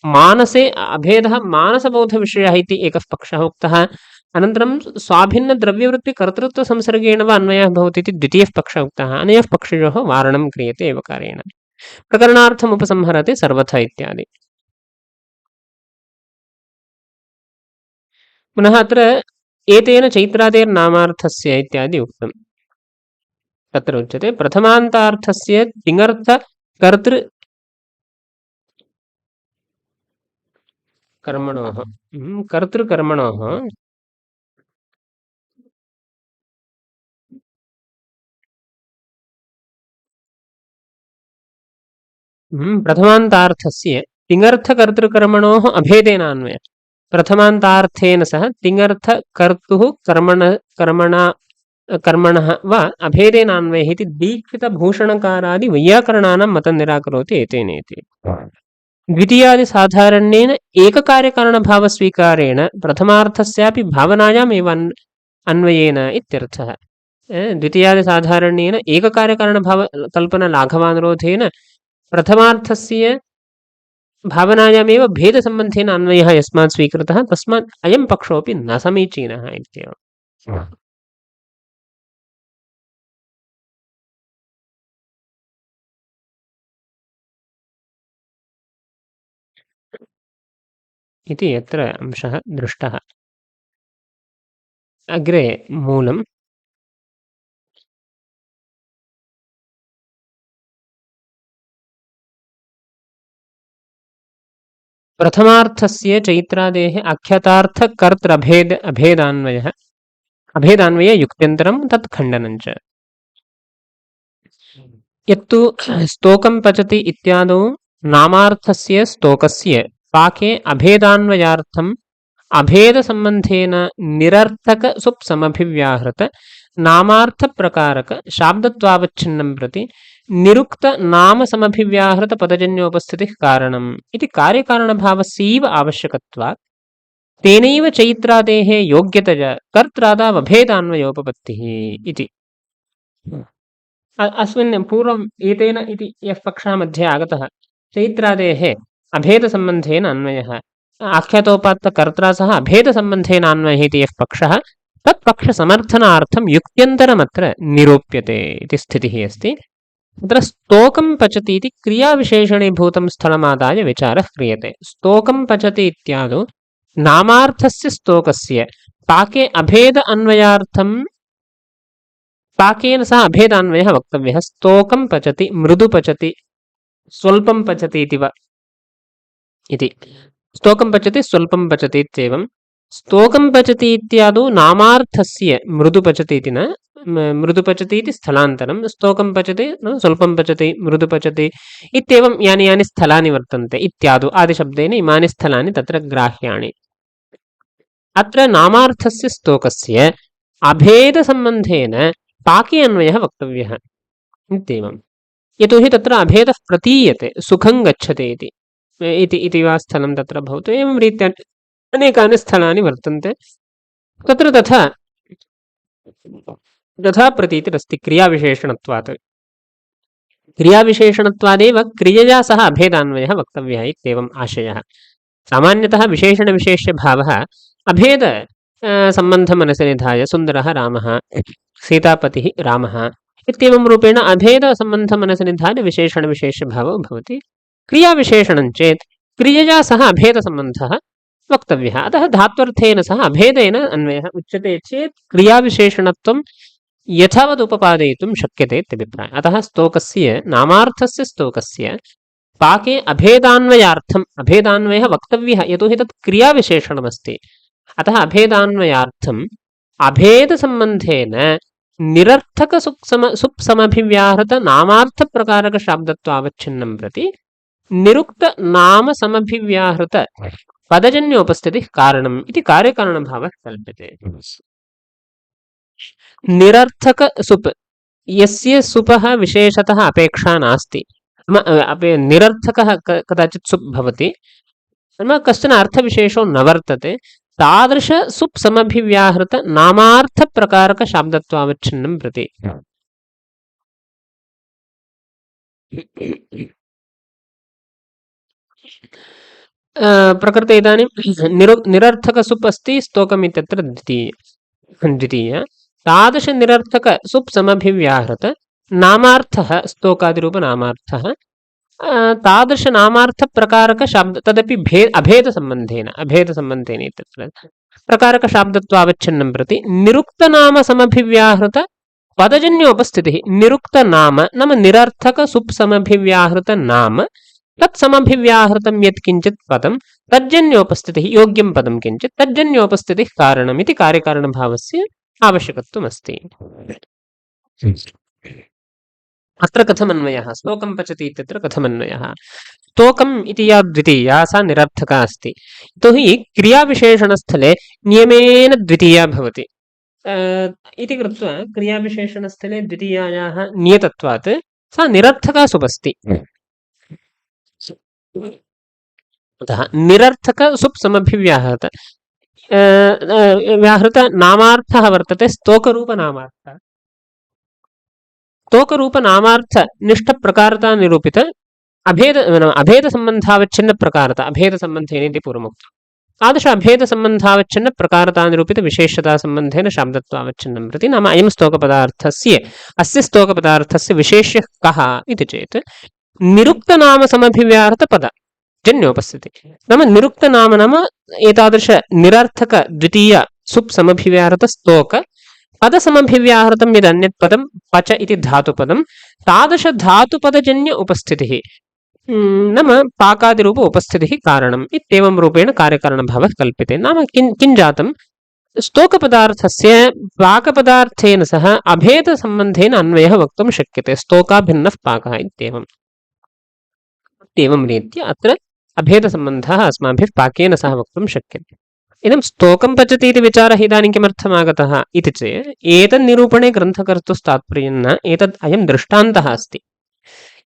मानसे अभेदः मानसबोधविषयः इति एकः पक्षः उक्तः। अनन्तरं स्वाभिन्नद्रव्यवृत्तिकर्तृत्वसंसर्गेण वा अन्वयः भवति इति द्वितीयः पक्षः उक्तः। अनयोः पक्षयोः वारणं क्रियते एवकारेण। प्रकरणार्थम् उपसंहरते सर्वथा इत्यादि। पुनः अत्र एतेन चैत्रादेर्नामार्थस्य इत्यादि उक्तम्। तत्र उच्यते प्रथमान्तार्थस्य तिङर्थकर्तृकर्मणोः कर्तृकर्मणोः प्रथमान्तार्थस्य तिङर्थकर्तृकर्मणोः अभेदेनान्वयः। प्रथमान्तार्थेन सह तिङर्थकर्तुः कर्मणः वा अभेदेनान्वयः इति दीक्षितभूषणकारादि वैयाकरणानां मतं निराकरोति एतेनेति। द्वितीयादिसाधारण्येन एककार्यकारणभावस्वीकारेण प्रथमार्थस्यापि भावनायाम् एव अन्वयेन इत्यर्थः। द्वितीयादिसाधारण्येन एककार्यकारणभावकल्पनलाघवानुरोधेन प्रथमार्थस्य भावनायामेव भेदसम्बन्धेन अन्वयः यस्मात् स्वीकृतः तस्मात् अयं पक्षोऽपि न समीचीनः इत्येव। इति यत्र अंशः दृष्टः। अग्रे मूलम् प्रथमार्थस्य चैत्रादेः अभेदान्वय युक्त्यन्तरं तत् खण्डनञ्च। यत्तु स्तोकं पचति इत्यादौ नामार्थस्य स्तोकस्य पाके अभेदान्वयार्थम् अभेदसम्बन्धेन निरर्थकसुप्समभिव्याहृत नामार्थप्रकारक शाब्दत्वावच्छिन्नं प्रति निरुक्तनामसमभिव्याहृतपदजन्योपस्थितिः कारणम् इति कार्यकारणभावस्यैव आवश्यकत्वात् तेनैव चैत्रादेः योग्यतया कर्त्रादावभेदान्वयोपपत्तिः इति। अस्मिन् पूर्वम् एतेन इति यः पक्षः मध्ये आगतः चैत्रादेः अभेदसम्बन्धेन अन्वयः आख्यातोपात्तकर्त्रा सह अभेदसम्बन्धेन अन्वयः इति यः पक्षः तत्पक्षसमर्थनार्थं युक्त्यन्तरमत्र निरूप्यते इति स्थितिः अस्ति। तत्र स्तोकं पचति इति क्रियाविशेषणीभूतं स्थलमादाय विचारः क्रियते। स्तोकं पचति इत्यादौ नामार्थस्य स्तोकस्य पाके अभेद अन्वयार्थं पाकेन सह अभेदान्वयः वक्तव्यः। स्तोकं पचति, मृदु पचति, स्वल्पं पचति इति वा इति। स्तोकं पचति, स्वल्पं पचति इत्येवं। स्तोकं पचति इत्यादौ नामार्थस्य मृदु पचति इति न, मृदु पचति इति स्थलान्तरं, स्तोकं पचति स्वल्पं पचति, मृदु पचति इत्येवं यानि यानि स्थलानि वर्तन्ते इत्यादौ आदिशब्देन इमानि स्थलानि तत्र ग्राह्याणि। अत्र नामार्थस्य स्तोकस्य अभेदसम्बन्धेन पाके अन्वयः वक्तव्यः इत्येवं। यतोहि तत्र अभेदः प्रतीयते, सुखं गच्छते इति वा स्थलं तत्र भवतु। एवं रीत्या अनेकानि स्थलानि वर्तन्ते। तत्र तथा प्रतीतिरस्ति क्रियाविशेषणत्वात्। क्रियाविशेषणत्वादेव क्रियया सह अभेदान्वयः वक्तव्यः इत्येवम् आशयः। सामान्यतः विशेषणविशेष्यभावः अभेद सम्बन्धं मनसि निधाय सुन्दरः रामः, सीतापतिः रामः इत्येवं रूपेण अभेदसम्बन्धं मनसि निधाय विशेषणविशेष्यभावो भवति। क्रियाविशेषणं चेत् क्रियया सह अभेदसम्बन्धः वक्तव्यः। अतः धात्वर्थेन सह अभेदेन अन्वयः उच्यते चेत् क्रियाविशेषणत्वं यथावदुपपादयितुं शक्यते इत्यभिप्रायः। अतः स्तोकस्य नामार्थस्य स्तोकस्य पाके अभेदान्वयार्थम् अभेदान्वयः वक्तव्यः, यतोहि तत् क्रियाविशेषणमस्ति। अतः अभेदान्वयार्थम् अभेदसम्बन्धेन सुप्समभिव्याहृत नामार्थप्रकारकशाब्दत्वावच्छिन्नं प्रति निरुक्तनामसमभिव्याहृत पदजन्योपस्थितिः कारणम् इति कार्यकारणभावः कल्प्यते। निरर्थक सुप् यस्य सुपः विशेषतः अपेक्षा नास्ति, निरर्थकः कदाचित् सुप् भवति, कश्चन अर्थविशेषो न वर्तते, तादृश सुप् समभिव्याहृत नामार्थप्रकारकशाब्दत्वावच्छिन्नं प्रति। प्रकृते इदानीं निरर्थकसुप् अस्ति, स्तोकम् इत्यत्र द्वितीय तादृश निरर्थक सुप् समभिव्याहृत नामार्थः स्तोकादिरूपनामार्थः तादृश नामार्थप्रकारकशाब्द तदपि अभेदसम्बन्धेन इत्यत्र प्रकारकशाब्दत्वावच्छिन्नं प्रति निरुक्तनामसमभिव्याहृत पदजन्योपस्थितिः। निरुक्तनाम नाम निरर्थक सुप् समभिव्याहृत नाम तत्समभिव्याहृतं यत्किञ्चित् पदं तज्जन्योपस्थितिः, योग्यं पदं किञ्चित् तज्जन्योपस्थितिः कारणम् इति कार्यकारणभावस्य आवश्यकत्वमस्ति। अत्र कथमन्वयः? स्तोकं पचति इत्यत्र कथमन्वयः? स्तोकम् इति या द्वितीया सा निरर्थका अस्ति, यतोहि क्रियाविशेषणस्थले नियमेन द्वितीया भवति इति कृत्वा क्रियाविशेषणस्थले द्वितीयायाः नियतत्वात् सा निरर्थका सुपस्ति। अतः निरर्थक सुप् समभिव्याहृत व्याहृत नामार्थः वर्तते स्तोकरूपनामार्थः। स्तोकरूपनामार्थ निष्ठप्रकारता निरूपित अभेदसम्बन्धावच्छिन्नप्रकारता अभेदसम्बन्धेन इति पूर्वमुक्तम्। तादृश अभेदसम्बन्धावच्छिन्नप्रकारतानिरूपित विशेषतासम्बन्धेन शाब्दत्वावच्छिन्नं प्रति नाम अयं स्तोकपदार्थस्य अस्य स्तोकपदार्थस्य विशेष्यः कः इति चेत् निरुक्तनामसमभिव्याहृत पद जन्योपस्थिति। नाम निरुक्तनाम नाम एतादृश निरर्थक द्वितीय सुप् समभिव्याहृत स्तोक पदसमभिव्याहृतं यदन्यत् पदं पच इति धातुपदं तादृश धातुपदजन्य उपस्थितिः नाम पाकादिरूप उपस्थितिः कारणम् इत्येवं रूपेण कार्यकारणभावः कल्प्यते। नाम किं जातं? स्तोकपदार्थस्य पाकपदार्थेन सह अभेदसम्बन्धेन अन्वयः वक्तुं शक्यते। स्तोकाभिन्नः पाकः इत्येवं रीत्या अत्र अभेदसम्बन्धः अस्माभिः पाकेन सह वक्तुं शक्यते। इदं स्तोकं पचति इति विचारः इदानीं किमर्थमागतः इति चेत् एतन्निरूपणे ग्रन्थकर्तुस्तात्पर्यं न, एतद् अयं दृष्टान्तः अस्ति।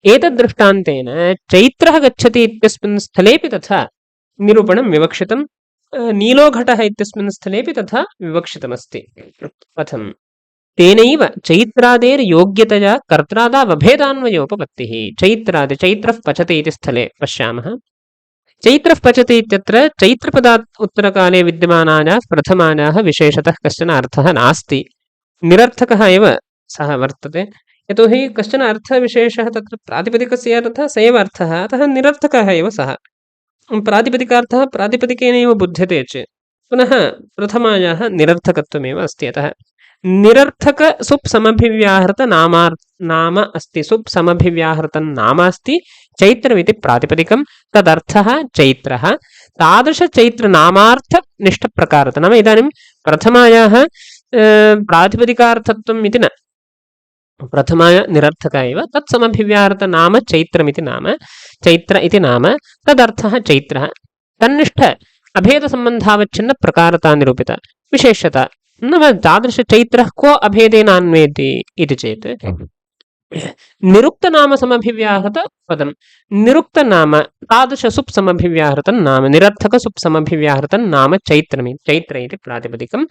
एतद्दृष्टान्तेन चैत्रः गच्छति इत्यस्मिन् स्थलेपि तथा निरूपणं विवक्षितं, नीलोघटः इत्यस्मिन् स्थलेपि तथा विवक्षितमस्ति। कथं? तेनैव चैत्रादेर्योग्यतया कर्त्रादावभेदान्वयोपपत्तिः। चैत्रः पचति इति स्थले पश्यामः। चैत्रः पचति इत्यत्र चैत्रपदात् उत्तरकाले विद्यमानायाः प्रथमायाः विशेषतः कश्चन अर्थः नास्ति, निरर्थकः एव सः वर्तते। यतोहि कश्चन अर्थविशेषः तत्र प्रातिपदिकस्य अर्थः स एव अर्थः, अतः निरर्थकः एव सः। प्रातिपदिकार्थः प्रातिपदिकेनैव बुध्यते चेत् पुनः प्रथमायाः निरर्थकत्वमेव अस्ति। अतः निरर्थक सुप् समभिव्याहृत नाम अस्ति, सुप् समभिव्याहृतं नाम अस्ति चैत्रमिति प्रातिपदिकं, तदर्थः चैत्रः। तादृशचैत्रनामार्थनिष्ठप्रकारत नाम इदानीं प्रथमायाः प्रातिपदिकार्थत्वम् इति न, प्रथमाय निरर्थक एव, तत्समभिव्याहृत नाम चैत्रमिति नाम, चैत्र इति नाम, तदर्थः चैत्रः। तन्निष्ठ अभेदसम्बन्धावच्छिन्नप्रकारता निरूपित विशेष्यता नाम तादृशचैत्रः क्व अभेदेन अन्वेति इति चेत् निरुक्तनाम समभिव्याहृत पदं, निरुक्तनाम तादृश सुप् समभिव्याहृतं नाम, निरर्थक सुप् समभिव्याहृतं नाम चैत्र इति प्रातिपदिकं,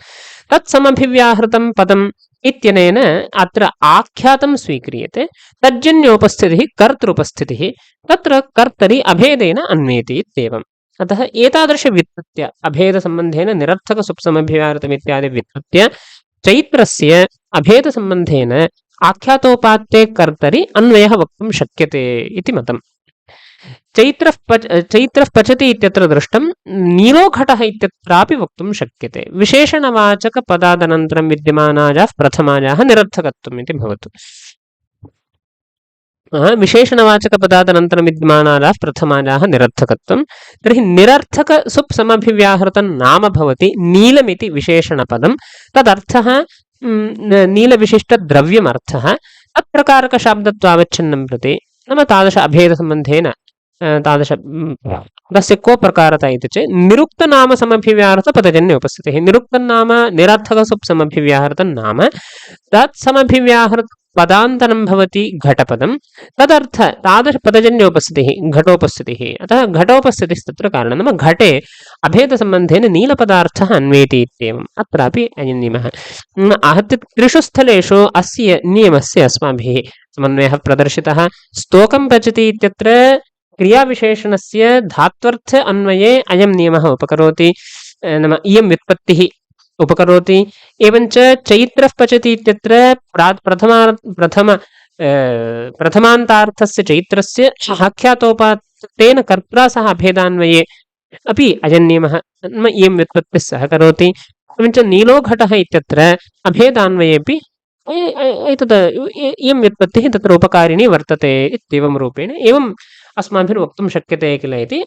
तत्समभिव्याहृतं पदम् इत्यनेन अत्र आख्यातं स्वीक्रियते। तज्जन्योपस्थितिः कर्तृपस्थितिः, तत्र कर्तरि अभेदेन अन्वेति इत्येवम्। अतः एतादृशव्युत्पत्त्या अभेदसम्बन्धेन निरर्थक सुप् समभिव्याहृतमित्यादि व्युत्पत्त्या चैत्रस्य अभेदसम्बन्धेन आख्यातोपात्ते कर्तरि अन्वयः वक्तुं शक्यते इति मतम्। चैत्रः पचति इत्यत्र दृष्टं नीलो घटः इत्यत्रापि वक्तुं शक्यते। विशेषणवाचकपदादनन्तरं विद्यमानायाः प्रथमायाः निरर्थकत्वम् इति भवतु। विशेषणवाचकपदादनन्तरं विद्यमानायाः प्रथमायाः निरर्थकत्वं। तर्हि निरर्थकसुप् समभिव्याहृतं नाम भवति नीलमिति विशेषणपदं। तदर्थः नीलविशिष्टद्रव्यमर्थः तत्प्रकारकशाब्दत्वावच्छिन्नं प्रति नाम तादृश अभेदसम्बन्धेन तादृश तस्य को प्रकारता इति चेत् निरुक्तनामसमभिव्याहृतपदजन्य उपस्थितिः। निरुक्तनाम निरर्थकसुप् नाम तत्समभिव्याहृतपदान्तरं भवति घटपदं। तदर्थ तादृशपदजन्योपस्थितिः घटोपस्थितिः। अतः घटोपस्थितिस्तत्र कारणं नाम घटे अभेदसम्बन्धेन नीलपदार्थः अन्वेति इत्येवम् अत्रापि अयं नियमः। आहत्य त्रिषु स्थलेषु अस्य नियमस्य अस्माभिः समन्वयः प्रदर्शितः। स्तोकं पचति इत्यत्र क्रियाविशेषणस्य धात्वर्थ अन्वये अयं नियमः उपकरोति, नाम इयं व्युत्पत्तिः उपकरोति। एवञ्च चैत्रः पचति इत्यत्र प्रथमान्तार्थस्य चैत्रस्य आख्यातोपात्तेन कर्त्रा सह अभेदान्वये अपि अयं नियमः नाम इयं व्युत्पत्तिः सहकरोति। एवञ्च नीलो घटः इत्यत्र अभेदान्वयेपि एतद् इयं व्युत्पत्तिः तत्र उपकारिणी वर्तते इत्येवं रूपेण एवम् अस्माभिर्वक्तुं शक्यते किल इति।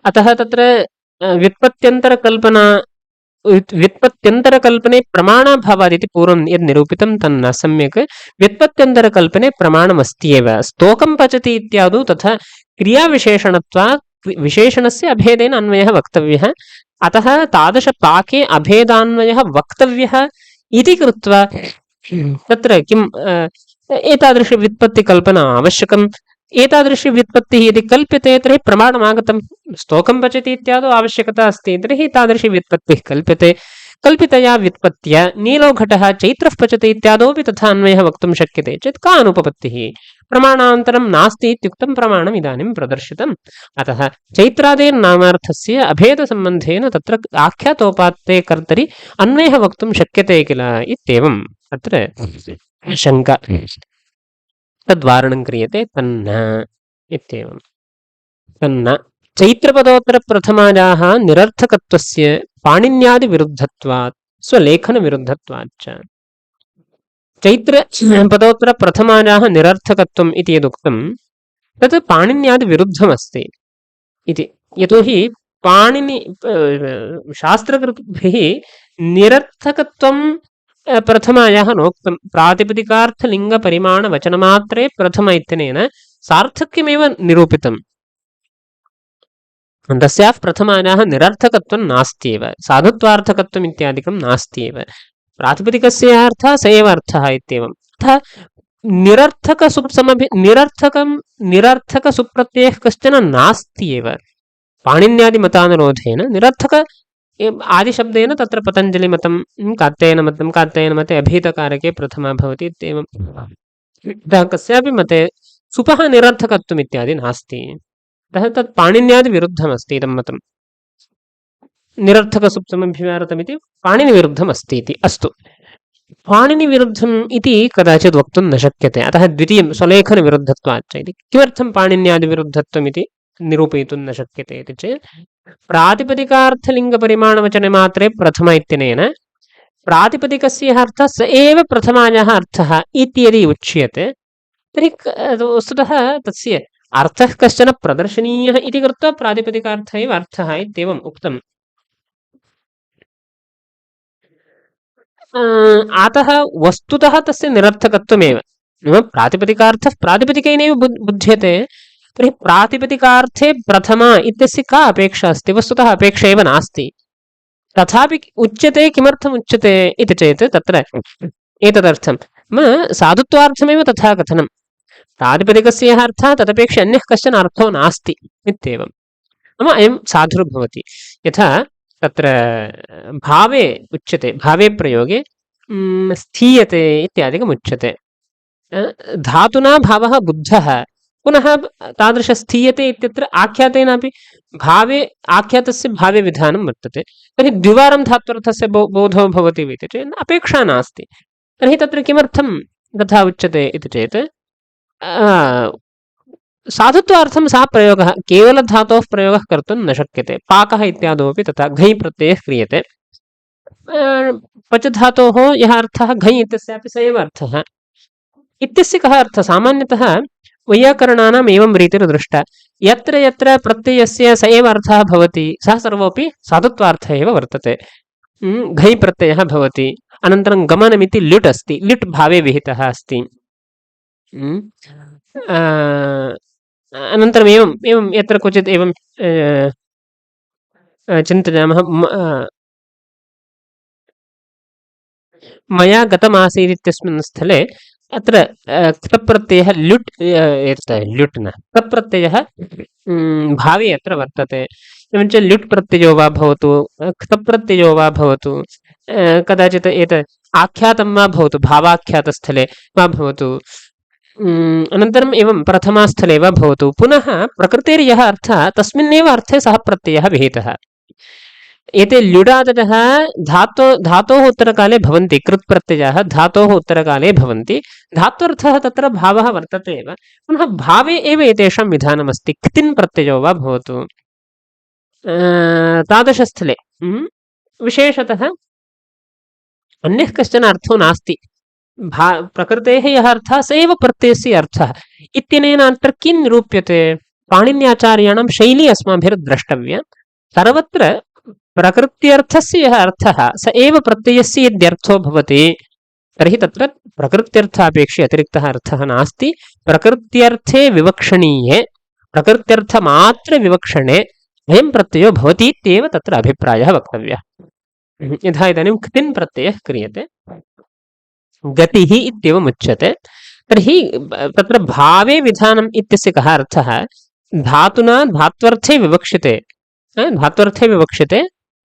अतः तत्र व्युत्पत्त्यन्तरकल्पने प्रमाणाभावादिति पूर्वं यद् निरूपितं तन्न सम्यक्। व्युत्पत्त्यन्तरकल्पने प्रमाणमस्ति एव। स्तोकं पचति इत्यादौ तथा क्रियाविशेषणत्वात् विशेषणस्य अभेदेन अन्वयः वक्तव्यः। अतः तादृशपाके अभेदान्वयः वक्तव्यः इति कृत्वा तत्र किम् एतादृशव्युत्पत्तिकल्पना आवश्यकम्। एतादृशव्युत्पत्तिः यदि कल्प्यते तर्हि प्रमाणमागतं। स्तोकं पचति इत्यादौ आवश्यकता अस्ति, तर्हि तादृशव्युत्पत्तिः कल्प्यते। कल्पितया व्युत्पत्त्या नीलो घटः चैत्रः पचति इत्यादौपि तथा अन्वयः वक्तुं शक्यते चेत् का अनुपपत्तिः? प्रमाणान्तरं नास्ति इत्युक्तं प्रमाणम् इदानीं प्रदर्शितम्। अतः चैत्रादेर्नामार्थस्य अभेदसम्बन्धेन तत्र आख्यातोपात्ते कर्तरि अन्वयः वक्तुं शक्यते किल इत्येवं तत्र शङ्का तद्वारणं क्रियते तन्न इत्येवं। तन्न चैत्रपदोत्तरप्रथमायाः निरर्थकत्वस्य पाणिन्यादिविरुद्धत्वात् स्वलेखनविरुद्धत्वाच्च। चैत्रपदोत्तरप्रथमायाः निरर्थकत्वम् इति यदुक्तं तत् पाणिन्यादिविरुद्धमस्ति इति। यतोहि शास्त्रकृतभिः निरर्थकत्वं प्रथमायाः नोक्तं। प्रातिपदिकार्थलिङ्गपरिमाणवचनमात्रे प्रथम इत्यनेन सार्थक्यमेव निरूपितम्। तस्याः प्रथमायाः निरर्थकत्वं नास्त्येव, साधुत्वार्थकत्वम् इत्यादिकं नास्त्येव। प्रातिपदिकस्य अर्थः स एव अर्थः इत्येवम्। अतः निरर्थकसुप्रत्ययः कश्चन नास्ति एव। पाणिन्यादिमतानुरोधेन निरर्थक आदिशब्देन तत्र पतञ्जलिमतं कात्यायनमते अभीतकारके प्रथमा भवति इत्येवम्। कस्यापि मते सुपः निरर्थकत्वम् इत्यादि नास्ति। अतः तत् पाणिन्यादिविरुद्धमस्ति इदं मतं। निरर्थकसुप्तमभिवारतमिति पाणिनिविरुद्धमस्ति इति। अस्तु, पाणिनिविरुद्धम् इति कदाचित् वक्तुं न शक्यते। अतः द्वितीयं स्वलेखनविरुद्धत्वाच्च इति। किमर्थं पाणिन्यादिविरुद्धत्वम् इति निरूपयितुं न शक्यते इति चेत् प्रातिपदिकार्थलिङ्गपरिमाणवचनमात्रे प्रथम इत्यनेन प्रातिपदिकस्य अर्थः स एव प्रथमायाः अर्थः इति यदि उच्यते तर्हि वस्तुतः तस्य अर्थः कश्चन प्रदर्शनीयः इति कृत्वा प्रातिपदिकार्थः एव अर्थः इत्येवम् उक्तम्। अतः वस्तुतः तस्य निरर्थकत्वमेव। प्रातिपदिकार्थः प्रातिपदिकेनैव बुध्यते। तर्हि प्रातिपदिकार्थे प्रथमा इत्यस्य का अपेक्षा अस्ति? वस्तुतः अपेक्षा एव नास्ति। तथापि उच्यते। किमर्थम् उच्यते इति चेत् तत्र एतदर्थं साधुत्वार्थमेव तथा कथनं। प्रातिपदिकस्य अर्थः तदपेक्षया अन्यः कश्चन अर्थो नास्ति इत्येवं। नाम अयं साधुर्भवति। यथा तत्र भावे उच्यते, भावे प्रयोगे स्थीयते इत्यादिकम् उच्यते। धातुना भावः बुद्धः, पुनः तादृशस्थीयते इत्यत्र आख्यातेनापि भावे आख्यातस्य भावे विधानं वर्तते। तर्हि द्विवारं धात्वर्थस्य बोधो भवति इति चेत् अपेक्षा नास्ति। तर्हि तत्र किमर्थं तथा उच्यते इति चेत् साधुत्वार्थं सः प्रयोगः केवलधातोः प्रयोगः कर्तुं न शक्यते। पाकः इत्यादोऽपि तथा घञ् प्रत्ययः क्रियते। पच धातोः यः अर्थः घञ् इत्यस्यापि स एव अर्थः। इत्यस्य कः अर्थः? सामान्यतः वैयाकरणानाम् एवं रीतिर्दृष्टा। यत्र यत्र प्रत्ययस्य स एव अर्थः भवति सः सर्वोऽपि साधुत्वार्थः एव वर्तते। घञ् प्रत्ययः भवति। अनन्तरं गमनमिति ल्युट् अस्ति, ल्युट् भावे विहितः अस्ति। अनन्तरम् एवम् एवं यत्र क्वचित् एवं चिन्तयामः मया गतमासीत् इत्यस्मिन् स्थले अत्र क्तप्रत्ययः ल्युट् ल्युट् न क्तप्रत्ययः भावे अत्र वर्तते। एवञ्च ल्युट् प्रत्ययो वा भवतु क्तप्रत्ययो वा भवतु कदाचित् एतत् आख्यातं वा भवतु भावाख्यातस्थले वा भवतु अनन्तरम् एवं प्रथमास्थले वा भवतु पुनः प्रकृतेर्यः अर्थः तस्मिन्नेव अर्थे सः प्रत्ययः विहितः। एते ल्युडादयः धातोः उत्तरकाले भवन्ति। कृत् प्रत्ययाः धातोः उत्तरकाले भवन्ति। धात्वर्थः तत्र भावः वर्तते एव। पुनः भावे एव एतेषां विधानमस्ति। क्तिन् प्रत्ययो वा भवतु तादृशस्थले विशेषतः अन्यः कश्चन अर्थो नास्ति। प्रकृतेः यः अर्थः स एव प्रत्ययस्य अर्थः इत्यनेन अत्र किं निरूप्यते? पाणिन्याचार्याणां शैली अस्माभिर्द्रष्टव्या। सर्वत्र प्रकृत्यर्थस्य यः अर्थः स एव प्रत्ययस्य यद्यर्थो भवति तर्हि तत्र प्रकृत्यर्थापेक्षे अतिरिक्तः अर्थः नास्ति। प्रकृत्यर्थे विवक्षणीये प्रकृत्यर्थमात्र विवक्षणे अयं प्रत्ययो भवति इत्येव तत्र अभिप्रायः वक्तव्यः। यथा इदानीं क्तिन् प्रत्ययः क्रियते गतिः इत्येवम् उच्यते। तर्हि तत्र भावे विधानम् इत्यस्य कः अर्थः? धातुना धात्वर्थे विवक्षिते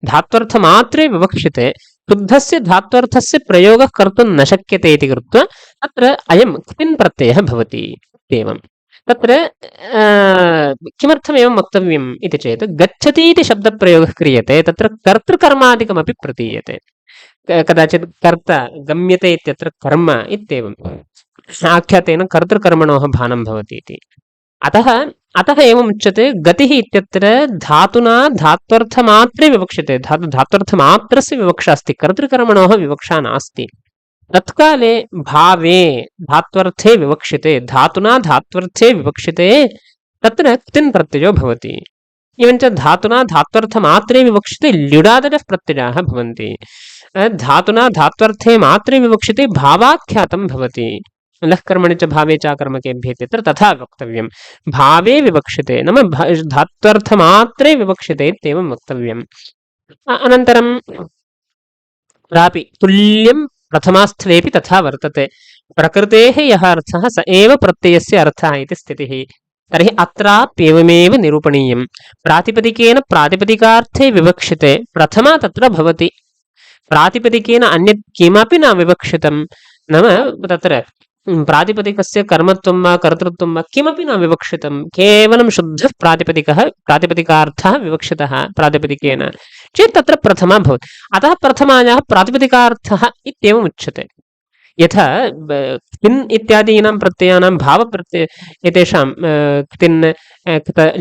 धात्वर्थमात्रे विवक्षिते शुद्धस्य धात्वर्थस्य प्रयोगः कर्तुं न शक्यते इति कृत्वा अत्र अयं क्तिन् प्रत्ययः भवति इत्येवम्। तत्र किमर्थम् एवं वक्तव्यम् इति चेत् गच्छति इति शब्दप्रयोगः क्रियते तत्र कर्तृकर्मादिकमपि प्रतीयते। कदाचित् कर्ता गम्यते इत्यत्र कर्म इत्येवम् आख्यातेन कर्तृकर्मणोः भानं भवति इति। अतः एवम् उच्यते गतिः इत्यत्र धातुना धात्वर्थमात्रे विवक्षिते। धात्वर्थमात्रस्य विवक्षा अस्ति, कर्तृकर्मणोः विवक्षा नास्ति। तत्काले भावे धात्वर्थे विवक्षिते धातुना धात्वर्थे विवक्षिते तत्र क्तिन् प्रत्ययो भवति। एवञ्च धातुना धात्वर्थमात्रे विवक्षिते ल्युडादयः प्रत्ययाः भवन्ति। धातुना धात्वर्थे मात्रे विवक्षिते भावाख्यातं भवति। लः कर्मणि च भावे च कर्मकेभ्यः इत्यत्र तथा वक्तव्यं। भावे विवक्षिते नाम धात्वर्थमात्रे विवक्षिते इत्येवं वक्तव्यम्। अनन्तरं तत्रापि तुल्यं प्रथमास्थलेऽपि तथा वर्तते। प्रकृतेः यः अर्थः स एव प्रत्ययस्य अर्थः इति स्थितिः। तर्हि अत्राप्येवमेव निरूपणीयं। प्रातिपदिकेन प्रातिपदिकार्थे विवक्षिते प्रथमा तत्र भवति। प्रातिपदिकेन अन्यत् किमपि न विवक्षितं नाम तत्र प्रातिपदिकस्य कर्मत्वं वा कर्तृत्वं वा किमपि न विवक्षितं। केवलं शुद्धः प्रातिपदिकार्थः विवक्षितः प्रातिपदिकेन चेत् तत्र प्रथमा भवति। अतः प्रथमायाः प्रातिपदिकार्थः इत्येवम् उच्यते। यथा क्तिन् इत्यादीनां प्रत्ययानां भावप्रत्यय एतेषां क्तिन्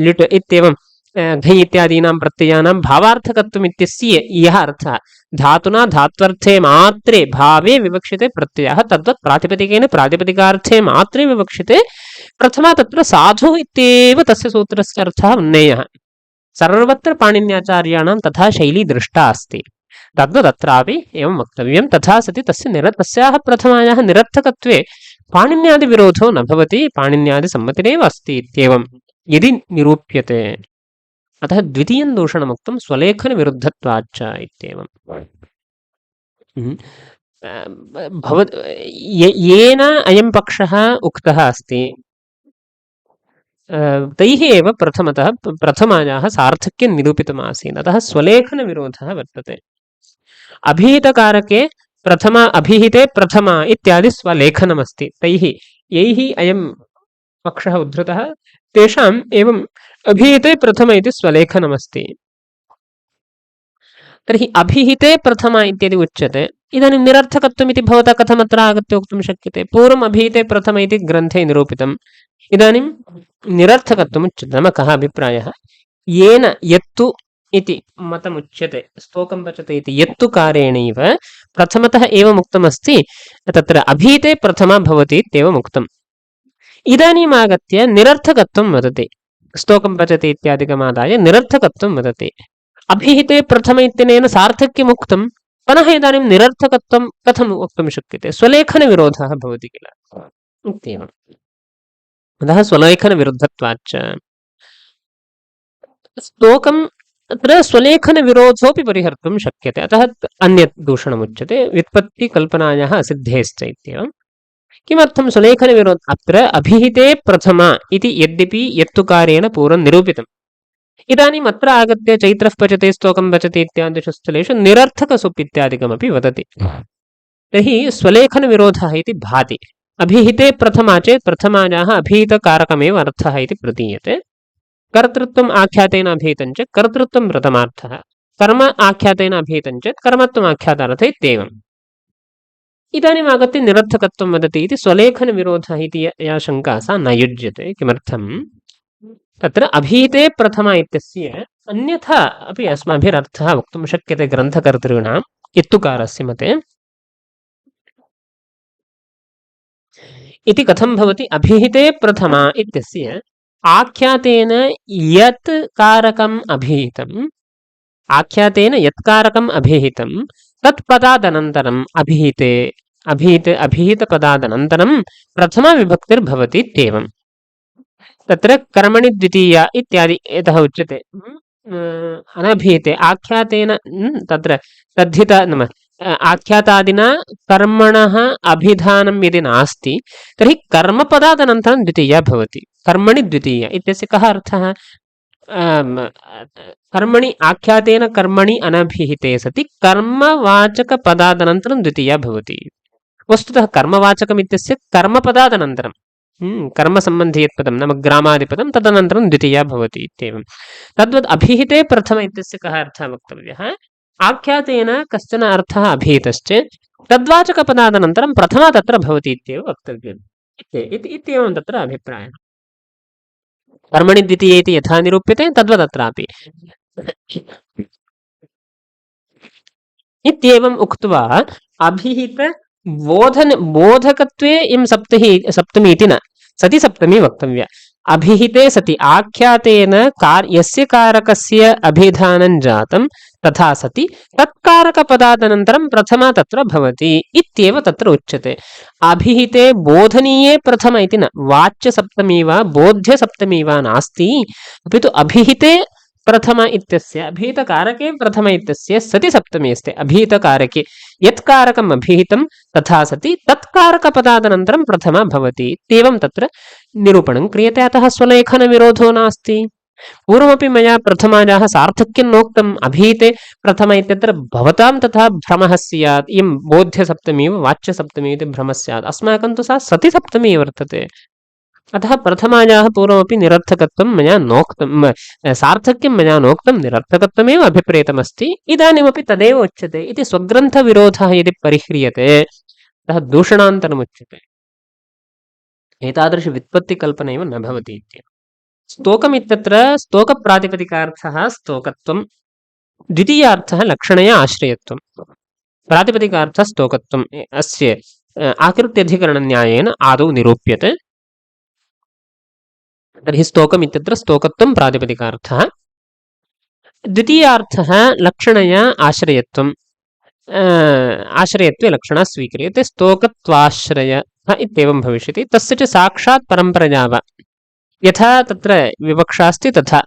ल्युट् इत्येवं घञ् इत्यादीनां प्रत्ययानां भावार्थकत्वम् इत्यस्य यः अर्थः धातुना धात्वर्थे मात्रे भावे विवक्षिते प्रत्ययः तद्वत् प्रातिपदिकेन प्रातिपदिकार्थे मात्रे विवक्षिते प्रथमा तत्र साधु इत्येव तस्य सूत्रस्य अर्थः उन्नेयः। सर्वत्र पाणिन्याचार्याणां तथा शैली दृष्टा अस्ति। तद्वदत्रापि एवं वक्तव्यं। तथा सति तस्याः प्रथमायाः निरर्थकत्वे पाणिन्यादिविरोधो न भवति, पाणिन्यादिसम्मतिरेव अस्ति इत्येवं यदि निरूप्यते। अतः द्वितीयं दूषणमुक्तं स्वलेखनविरुद्धत्वाच्च इत्येवं। येन अयं पक्षः उक्तः अस्ति तैः एव प्रथमायाः सार्थक्यं निरूपितमासीत्। अतः स्वलेखनविरोधः वर्तते। अभिहितकारके अभिहिते प्रथमा इत्यादि स्वलेखनमस्ति। यैः अयं पक्षः उद्धृतः तेषाम् एवम् अभिहिते प्रथम इति स्वलेखनमस्ति। तर्हि अभिहिते प्रथमा इत्यदि उच्यते। इदानीं निरर्थकत्वम् इति भवता कथमत्र आगत्य वक्तुं शक्यते? पूर्वम् अभिहिते प्रथम इति ग्रन्थे निरूपितं। इदानीं निरर्थकत्वम् उच्यते। नाम कः अभिप्रायः? येन यत्तु इति मतमुच्यते, स्तोकं पचते इति यत्तु कारेणैव प्रथमतः एवम् उक्तमस्ति, तत्र अभीते प्रथमा भवति इत्येवम् उक्तम्। इदानीम् आगत्य निरर्थकत्वं वदति, स्तोकं पचति इत्यादिकमादाय निरर्थकत्वं वदति। अभिहिते प्रथम इत्यनेन सार्थक्यमुक्तं, पुनः इदानीं निरर्थकत्वं कथं वक्तुं शक्यते? स्वलेखनविरोधः भवति किल इत्येवम्। अतः स्वलेखनविरुद्धत्वाच्च स्तोकं तत्र स्वलेखनविरोधोऽपि परिहर्तुं शक्यते। अतः अन्यत् दूषणमुच्यते व्युत्पत्तिकल्पनायाः असिद्धेश्च इत्येवम्। किमर्थं स्वलेखनविरोध? अत्र अभिहिते प्रथमा इति यद्यपि यत्तुकारेण पूर्वं निरूपितम्, इदानीम् अत्र आगत्य चैत्रः पचते स्तोकं पचति इत्यादिषु स्थलेषु निरर्थकसुप् इत्यादिकमपि वदति। तर्हि स्वलेखनविरोधः इति भाति। अभिहिते प्रथमा चेत् प्रथमायाः अभिहितकारकमेव अर्थः इति प्रतीयते। कर्तृत्वम् आख्यातेन अभिहितं चेत् कर्तृत्वं प्रथमार्थः, कर्म आख्यातेन अभिहितं चेत् कर्मत्वम् आख्यातार्थः इत्येवम्। इदानीम् आगत्य निरर्थकत्वं वदति इति स्वलेखनविरोधः इति या शङ्का सा न युज्यते। किमर्थं? तत्र अभीते प्रथमा इत्यस्य अन्यथा अपि अस्माभिरर्थः वक्तुं शक्यते ग्रन्थकर्तॄणां यत्तुकारस्य मते। इति कथं भवति? अभिहिते प्रथमा इत्यस्य आख्यातेन यत् कारकम् अभिहितम्, आख्यातेन यत् कारकम् अभिहितं तत्पदादनन्तरम् अभिहितपदादनन्तरं प्रथमा विभक्तिर्भवति इत्येवम्। तत्र कर्मणि द्वितीया इत्यादि यतः उच्यते अनभिहिते आख्यातेन तत्र तद्धित नाम आख्यातादिना कर्मणः अभिधानं यदि नास्ति तर्हि कर्मपदादनन्तरं द्वितीया भवति। कर्मणि द्वितीया इत्यस्य कः अर्थः? कर्मणि आख्यातेन कर्मणि अनभिहिते सति कर्मवाचकपदादनन्तरं द्वितीया भवति। वस्तुतः कर्मवाचकम् इत्यस्य कर्मपदादनन्तरं कर्मसम्बन्धि यत् पदं नाम ग्रामादिपदं तदनन्तरं द्वितीया भवति इत्येवं। तद्वत् अभिहिते प्रथम इत्यस्य कः अर्थः वक्तव्यः? आख्यातेन कश्चन अर्थः अभिहितश्चेत् तद्वाचकपदादनन्तरं प्रथमा तत्र भवति इत्येव वक्तव्यम् इत्येवं तत्र अभिप्रायः। कर्मणि द्वितीये इति यथा निरूप्यते तद्वदत्रापि इत्येवम् उक्त्वा अभिहित बोधकत्वे इं सप्तमी इति न, सति सप्तमी वक्तव्या। अभिहिते सति आख्यातेन यस्य कारकस्य अभिधानं जातं तथा सति तत्कारकपदादनन्तरं प्रथमा तत्र भवति इत्येव तत्र उच्यते। अभिहिते बोधनीये प्रथम इति न, वाच्यसप्तमी वा बोध्यसप्तमी वा नास्ति, अपि तु अभिहिते प्रथम इत्यस्य अभिहितकारके प्रथम इत्यस्य सति सप्तमी अस्ति। अभिहितकारके यत् कारकम् अभिहितं तथा सति तत्कारकपदादनन्तरं प्रथमा भवति इत्येवं तत्र निरूपणं क्रियते। अतः स्वलेखनविरोधो नास्ति। पूर्वमपि मया प्रथमायाः सार्थक्यं नोक्तम्। अभिहिते प्रथम इत्यत्र भवतां तथा भ्रमः स्यात्, इयं बोध्यसप्तमी वा वाच्यसप्तमी इति भ्रमः स्यात्। अस्माकं तु सा सति सप्तमी वर्तते। अतः प्रथमायाः पूर्वमपि निरर्थकत्वं मया नोक्तं, सार्थक्यं मया नोक्तं, निरर्थकत्वमेव अभिप्रेतमस्ति। इदानीमपि तदेव उच्यते इति स्वग्रन्थविरोधः यदि परिह्रियते अतः दूषणान्तरमुच्यते। एतादृशव्युत्पत्तिकल्पनैव न भवति इत्येव। स्तोकम् इत्यत्र स्तोकप्रातिपदिकार्थः स्तोकत्वं, द्वितीयार्थः लक्षणया आश्रयत्वं, प्रातिपदिकार्थः स्तोकत्वम् अस्य आकृत्यधिकरणन्यायेन आदौ निरूप्यते। तर्हि स्तोकम् इत्यत्र स्तोकत्वं प्रातिपदिकार्थः, द्वितीयार्थः लक्षणया आश्रयत्वम्, आश्रयत्वे लक्षणा स्वीक्रियते। स्तोकत्वाश्रयः इत्येवं भविष्यति। तस्य च साक्षात् परम्परया वा यथा तत्र विवक्षा अस्ति तथा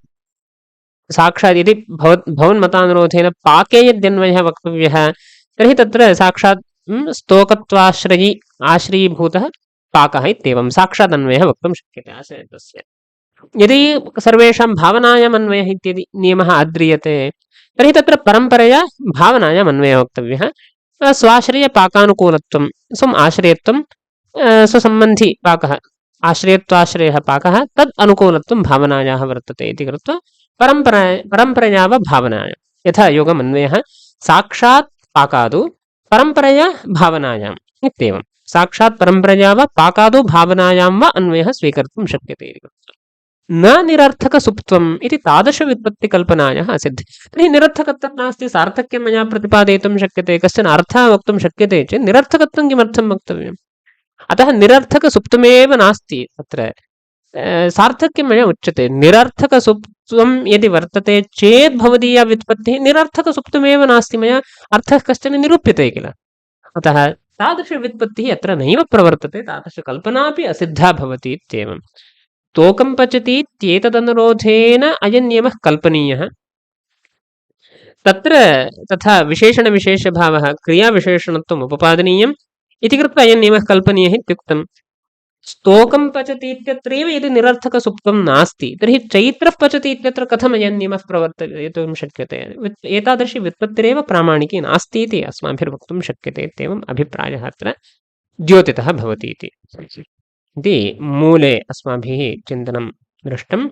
साक्षात् यदि भवन्मतानुरोधेन पाके यद्यन्वयः वक्तव्यः तर्हि तत्र साक्षात् स्तोकत्वाश्रयी आश्रयीभूतः पाकः इत्येवं साक्षात् अन्वयः वक्तुं शक्यते आश्रयत्वस्य। यदि सर्वेषां भावनायाम् अन्वयः इत्यदि नियमः आद्रियते तर्हि तत्र परम्परया भावनायाम् अन्वयः वक्तव्यः। स्वाश्रयपाकानुकूलत्वं, स्वम् आश्रयत्वं, स्वसम्बन्धी पाकः आश्रयत्वाश्रयः पाकः तद् अनुकूलत्वं भावनायाः वर्तते इति कृत्वा परम्परया वा भावनायां यथा योगमन्वयः साक्षात् पाकादौ परम्परया भावनायाम् इत्येवम्। साक्षात् परम्परया वा पाकादौ भावनायां वा अन्वयः स्वीकर्तुं शक्यते इति कृत्वा न निरर्थकसुप्त्वम् इति तादृशव्युत्पत्तिकल्पनायाः असिद्धिः। तर्हि निरर्थकत्वं नास्ति, सार्थक्यं मया प्रतिपादयितुं शक्यते, कश्चन अर्थः वक्तुं शक्यते चेत् निरर्थकत्वं किमर्थं वक्तव्यम्? अतः निरर्थकसुप्तमेव नास्ति अत्र, सार्थक्यं मया उच्यते। निरर्थकसुप्तं यदि वर्तते चेत् भवदीया व्युत्पत्तिः निरर्थकसुप्तमेव नास्ति, मया अर्थः कश्चन निरूप्यते किल। अतः तादृशव्युत्पत्तिः अत्र नैव प्रवर्तते, तादृशकल्पनापि असिद्धा भवति इत्येवम्। तोकं पचति इत्येतदनुरोधेन अयं नियमः कल्पनीयः। तत्र तथा विशेषणविशेषभावः क्रियाविशेषणत्वम् उपपादनीयम् इति कृत्वा अयं नियमः कल्पनीयः इत्युक्तम्। स्तोकं पचति इत्यत्रैव यदि निरर्थकसुप्तं नास्ति तर्हि चैत्रः पचति इत्यत्र कथम् अयं नियमः प्रवर्तयितुं शक्यते? एतादृशी व्युत्पत्तिरेव प्रामाणिकी नास्ति इति अस्माभिर्वक्तुं शक्यते इत्येवम् अभिप्रायः अत्र द्योतितः भवति इति मूले अस्माभिः चिन्तनं दृष्टम्।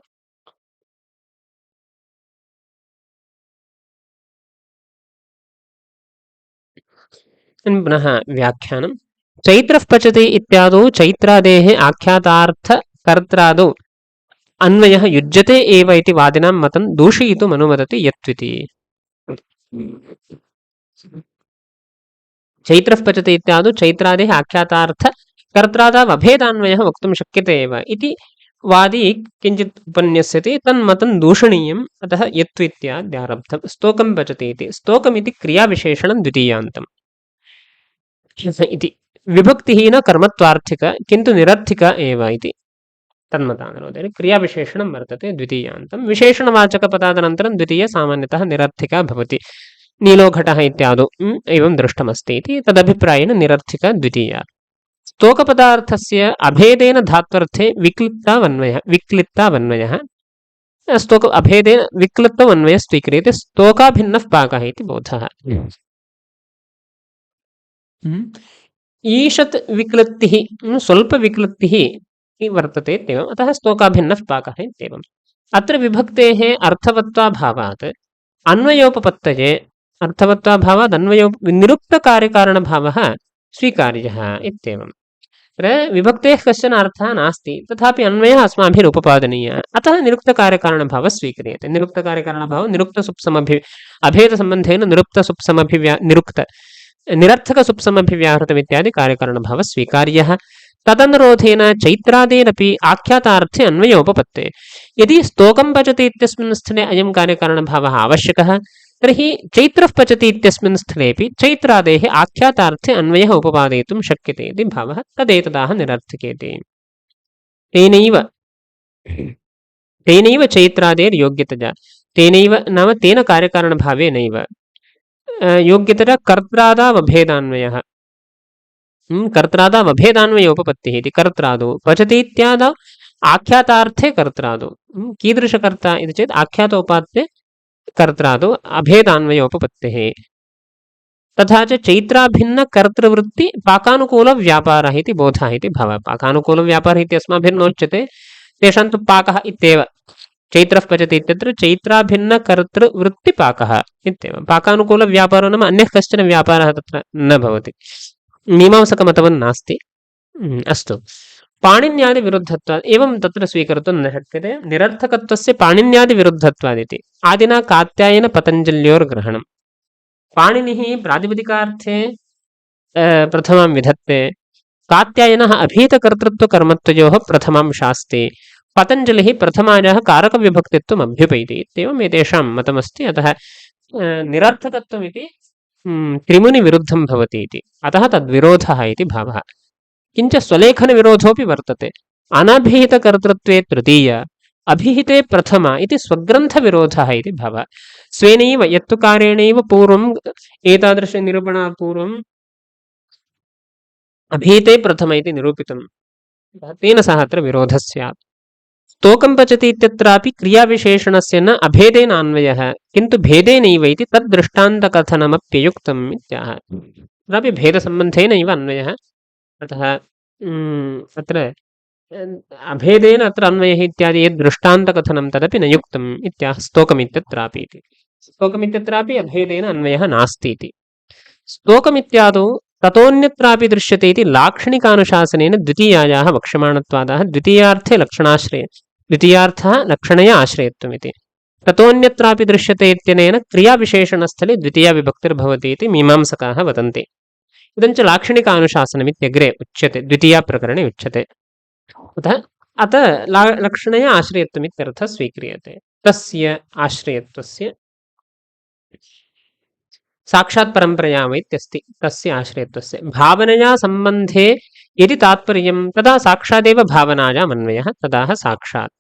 पुनः व्याख्यानं। चैत्रः पचति इत्यादौ चैत्रादेः आख्यातार्थकर्त्रादौ अन्वयः युज्यते एव इति वादिनां मतं दूषयितुम् अनुवदति यत्विति। चैत्रः पचति इत्यादौ चैत्रादेः आख्यातार्थकर्त्रादाव अभेदान्वयः वक्तुं शक्यते एव इति वादी किञ्चित् उपन्यस्यति, तन्मतं दूषणीयम्, अतः यत्वित्याद्यारब्धम्। स्तोकं पचति इति, स्तोकमिति क्रियाविशेषणं द्वितीयान्तम् इति विभक्तिः न कर्मत्वार्थिक किन्तु निरर्थिक एव इति तन्मतानुरोधेन क्रियाविशेषणं वर्तते द्वितीयान्तं। विशेषणवाचकपदादनन्तरं द्वितीया सामान्यतः निरर्थिका भवति। नीलो घटः इत्यादौ एवं दृष्टमस्ति इति तदभिप्रायेण निरर्थिका द्वितीया। स्तोकपदार्थस्य अभेदेन धात्वर्थे विक्लित्तावन्वयः स्तोक अभेदेन विक्लित्तमन्वयः स्वीक्रियते। स्तोकाभिन्नः पाकः इति बोधः। ईषत् विक्लत्तिः स्वल्पविक्लत्तिः वर्तते इत्येवम्, अतः स्तोकाभिन्नः पाकः इत्येवम्। अत्र विभक्तेः अर्थवत्वाभावात् अन्वयोपपत्तये अर्थवत्वाभावात् निरुक्तकार्यकारणभावः स्वीकार्यः इत्येवम्। अत्र विभक्तेः कश्चन अर्थः नास्ति, तथापि अन्वयः अस्माभिरुपपादनीयः, अतः निरुक्तकार्यकारणभावः स्वीक्रियते। निरुक्तकार्यकारणभावः अभेदसम्बन्धेन निरर्थकसुप्समभिव्याहृतमित्यादि कार्यकारणभावः स्वीकार्यः। तदनुरोधेन चैत्रादेरपि आख्यातार्थे अन्वयोपपत्ते। यदि स्तोकं पचति इत्यस्मिन् स्थले अयं कार्यकारणभावः आवश्यकः तर्हि चैत्रः पचति इत्यस्मिन् स्थलेपि चैत्रादेः आख्यातार्थे अन्वयः उपपादयितुं शक्यते इति भावः। तदेतदाह निरर्थकेति। तेनैव चैत्रादेर्योग्यतया, तेनैव नाम तेन कार्यकारणभावेनैव योग्यतरा कर्त्रादावभेदान्वयः, कर्त्रादावभेदान्वयोपपत्तिः इति। कर्त्रादौ पचति इत्यादौ आख्यातार्थे कर्त्रादौ कीदृशकर्ता इति चेत् आख्यातोपात्ते कर्त्रादौ अभेदान्वयोपपत्तिः। तथा च चैत्राभिन्नकर्तृवृत्ति पाकानुकूलव्यापारः इति बोधः इति भावः। पाकानुकूलव्यापारः इति अस्माभिर्नोच्यते, तेषां तु पाकः इत्येव। चैत्रः पचति इत्यत्र चैत्राभिन्नकर्तृवृत्तिपाकः इत्येवं। पाकानुकूलव्यापारो नाम अन्यः कश्चन व्यापारः तत्र न भवति, मीमांसकमतवन् नास्ति। अस्तु, पाणिन्यादिविरुद्धत्वात् एवं तत्र स्वीकर्तुं न शक्यते। निरर्थकत्वस्य पाणिन्यादिविरुद्धत्वादिति आदिना कात्यायन पतञ्जल्योर्ग्रहणम्। पाणिनिः प्रातिपदिकार्थे प्रथमां विधत्ते, कात्यायनः अभीतकर्तृत्वकर्मत्वयोः प्रथमां शास्ति, पतञ्जलिः प्रथमायाः कारकविभक्तित्वम् अभ्युपैति इत्येवम् एतेषां मतमस्ति। अतः निरर्थकत्वमिति त्रिमुनिविरुद्धं भवति इति, अतः तद्विरोधः इति भावः। किञ्च स्वलेखनविरोधोऽपि वर्तते। अनभिहितकर्तृत्वे तृतीय, अभिहिते प्रथम इति स्वग्रन्थविरोधः इति भावः। स्वेनैव यत्तु कारेणैव पूर्वम् एतादृशनिरूपणापूर्वम् अभिहिते प्रथम इति निरूपितं, तेन सह अत्र विरोधः स्यात्। स्तोकं पचति इत्यत्रापि क्रियाविशेषणस्य न अभेदेन अन्वयः किन्तु भेदेनैव इति तद्दृष्टान्तकथनमप्ययुक्तम् इत्याह। तत्रापि भेदसम्बन्धेनैव अन्वयः, अतः अत्र अभेदेन अत्र अन्वयः इत्यादि यद् दृष्टान्तकथनं तदपि न युक्तम् इत्याह। स्तोकमित्यत्रापि इति, स्तोकमित्यत्रापि अभेदेन अन्वयः नास्ति इति। स्तोकमित्यादौ ततोऽन्यत्रापि दृश्यते इति लाक्षणिकानुशासनेन द्वितीयायाः वक्ष्यमाणत्वादाः द्वितीयार्थे द्वितीयार्थः लक्षणया आश्रयत्वमिति। ततोऽन्यत्रापि दृश्यते इत्यनेन क्रियाविशेषणस्थले द्वितीया विभक्तिर्भवति इति मीमांसकाः वदन्ति। इदञ्च लाक्षणिकानुशासनमित्यग्रे उच्यते, द्वितीयाप्रकरणे उच्यते। अतः लक्षणया आश्रयत्वमित्यर्थः स्वीक्रियते। तस्य आश्रयत्वस्य साक्षात् परम्परया इत्यस्ति, तस्य आश्रयत्वस्य भावनया सम्बन्धे यदि तात्पर्यं तदा साक्षादेव भावनायाम् अन्वयः, तदाह साक्षात्।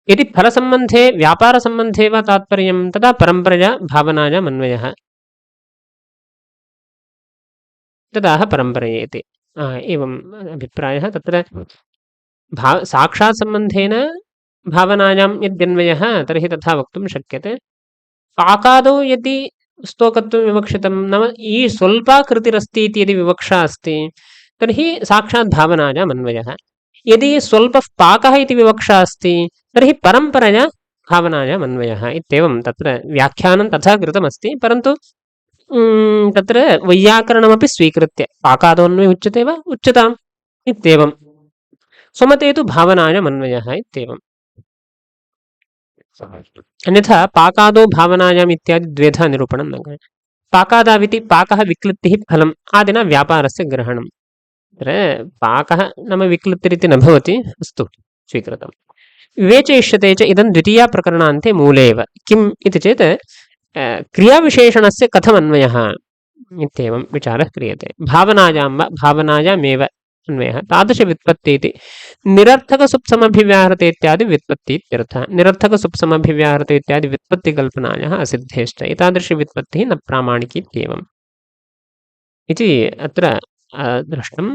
यदि फलसम्बन्धे व्यापारसम्बन्धे वा तात्पर्यं तदा परम्परया भावनायाम् अन्वयः, तदाह परम्परयेति। एवम् अभिप्रायः। तत्र साक्षात् सम्बन्धेन भावनायां यद्यन्वयः तर्हि तथा वक्तुं शक्यते। पाकादौ यदि स्तोकत्वं विवक्षितं, नाम ई स्वल्पा कृतिरस्ति इति यदि विवक्षा अस्ति तर्हि साक्षात् भावनायाम् अन्वयः। यदि स्वल्पः पाकः इति विवक्षा अस्ति तर्हि परम्परया भावनायाम् अन्वयः इत्येवं तत्र व्याख्यानं तथा कृतमस्ति। परन्तु तत्र वैयाकरणमपि स्वीकृत्य पाकादोऽन्वयः उच्यते वा उच्यताम् इत्येवं, स्वमते तु भावनायाम् अन्वयः इत्येवम्। अन्यथा पाकादो भावनायाम् इत्यादि द्वेधा निरूपणं न करणीयम्। पाकादाविति पाकः विक्लित्तिः फलम् आदिना व्यापारस्य ग्रहणम्। तत्र पाकः नाम विक्लित्तिरिति न भवति, अस्तु स्वीकृतं। विवेचयिष्यते च इदं द्वितीयाप्रकरणान्ते मूले एव। किम् इति चेत् क्रियाविशेषणस्य कथमन्वयः इत्येवं विचारः क्रियते। भावनायां वा भावनायामेव अन्वयः तादृशव्युत्पत्ति इति। निरर्थकसुप्समभिव्याहृते इत्यादि व्युत्पत्ति इत्यर्थः। निरर्थकसुप्समभिव्याहृते इत्यादि व्युत्पत्तिकल्पनायाः असिद्धेश्च एतादृशव्युत्पत्तिः न प्रामाणिकी इत्येवम् इति अत्र दृष्टम्।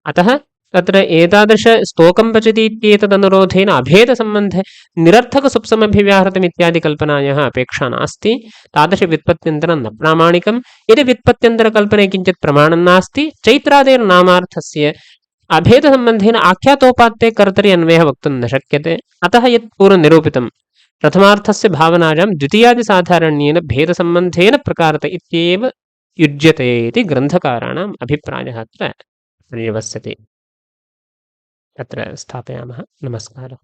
अतः तत्र एतादृशस्तोकं पचति इत्येतदनुरोधेन अभेदसम्बन्धे निरर्थकसुप्समभिव्याहृतमित्यादि कल्पनायाः अपेक्षा नास्ति। तादृशव्युत्पत्त्यन्तरं न प्रामाणिकं। यदि व्युत्पत्त्यन्तरकल्पने किञ्चित् प्रमाणं नास्ति, चैत्रादेर्नामार्थस्य अभेदसम्बन्धेन आख्यातोपात्ते कर्तरि अन्वयः वक्तुं न शक्यते। अतः यत् पूर्वं निरूपितं प्रथमार्थस्य भावनायां द्वितीयादिसाधारण्येन भेदसम्बन्धेन प्रकारत इत्येव युज्यते इति ग्रन्थकाराणाम् अभिप्रायः अत्र पर्यवस्यते। अत्र स्थापयामः। नमस्कारः।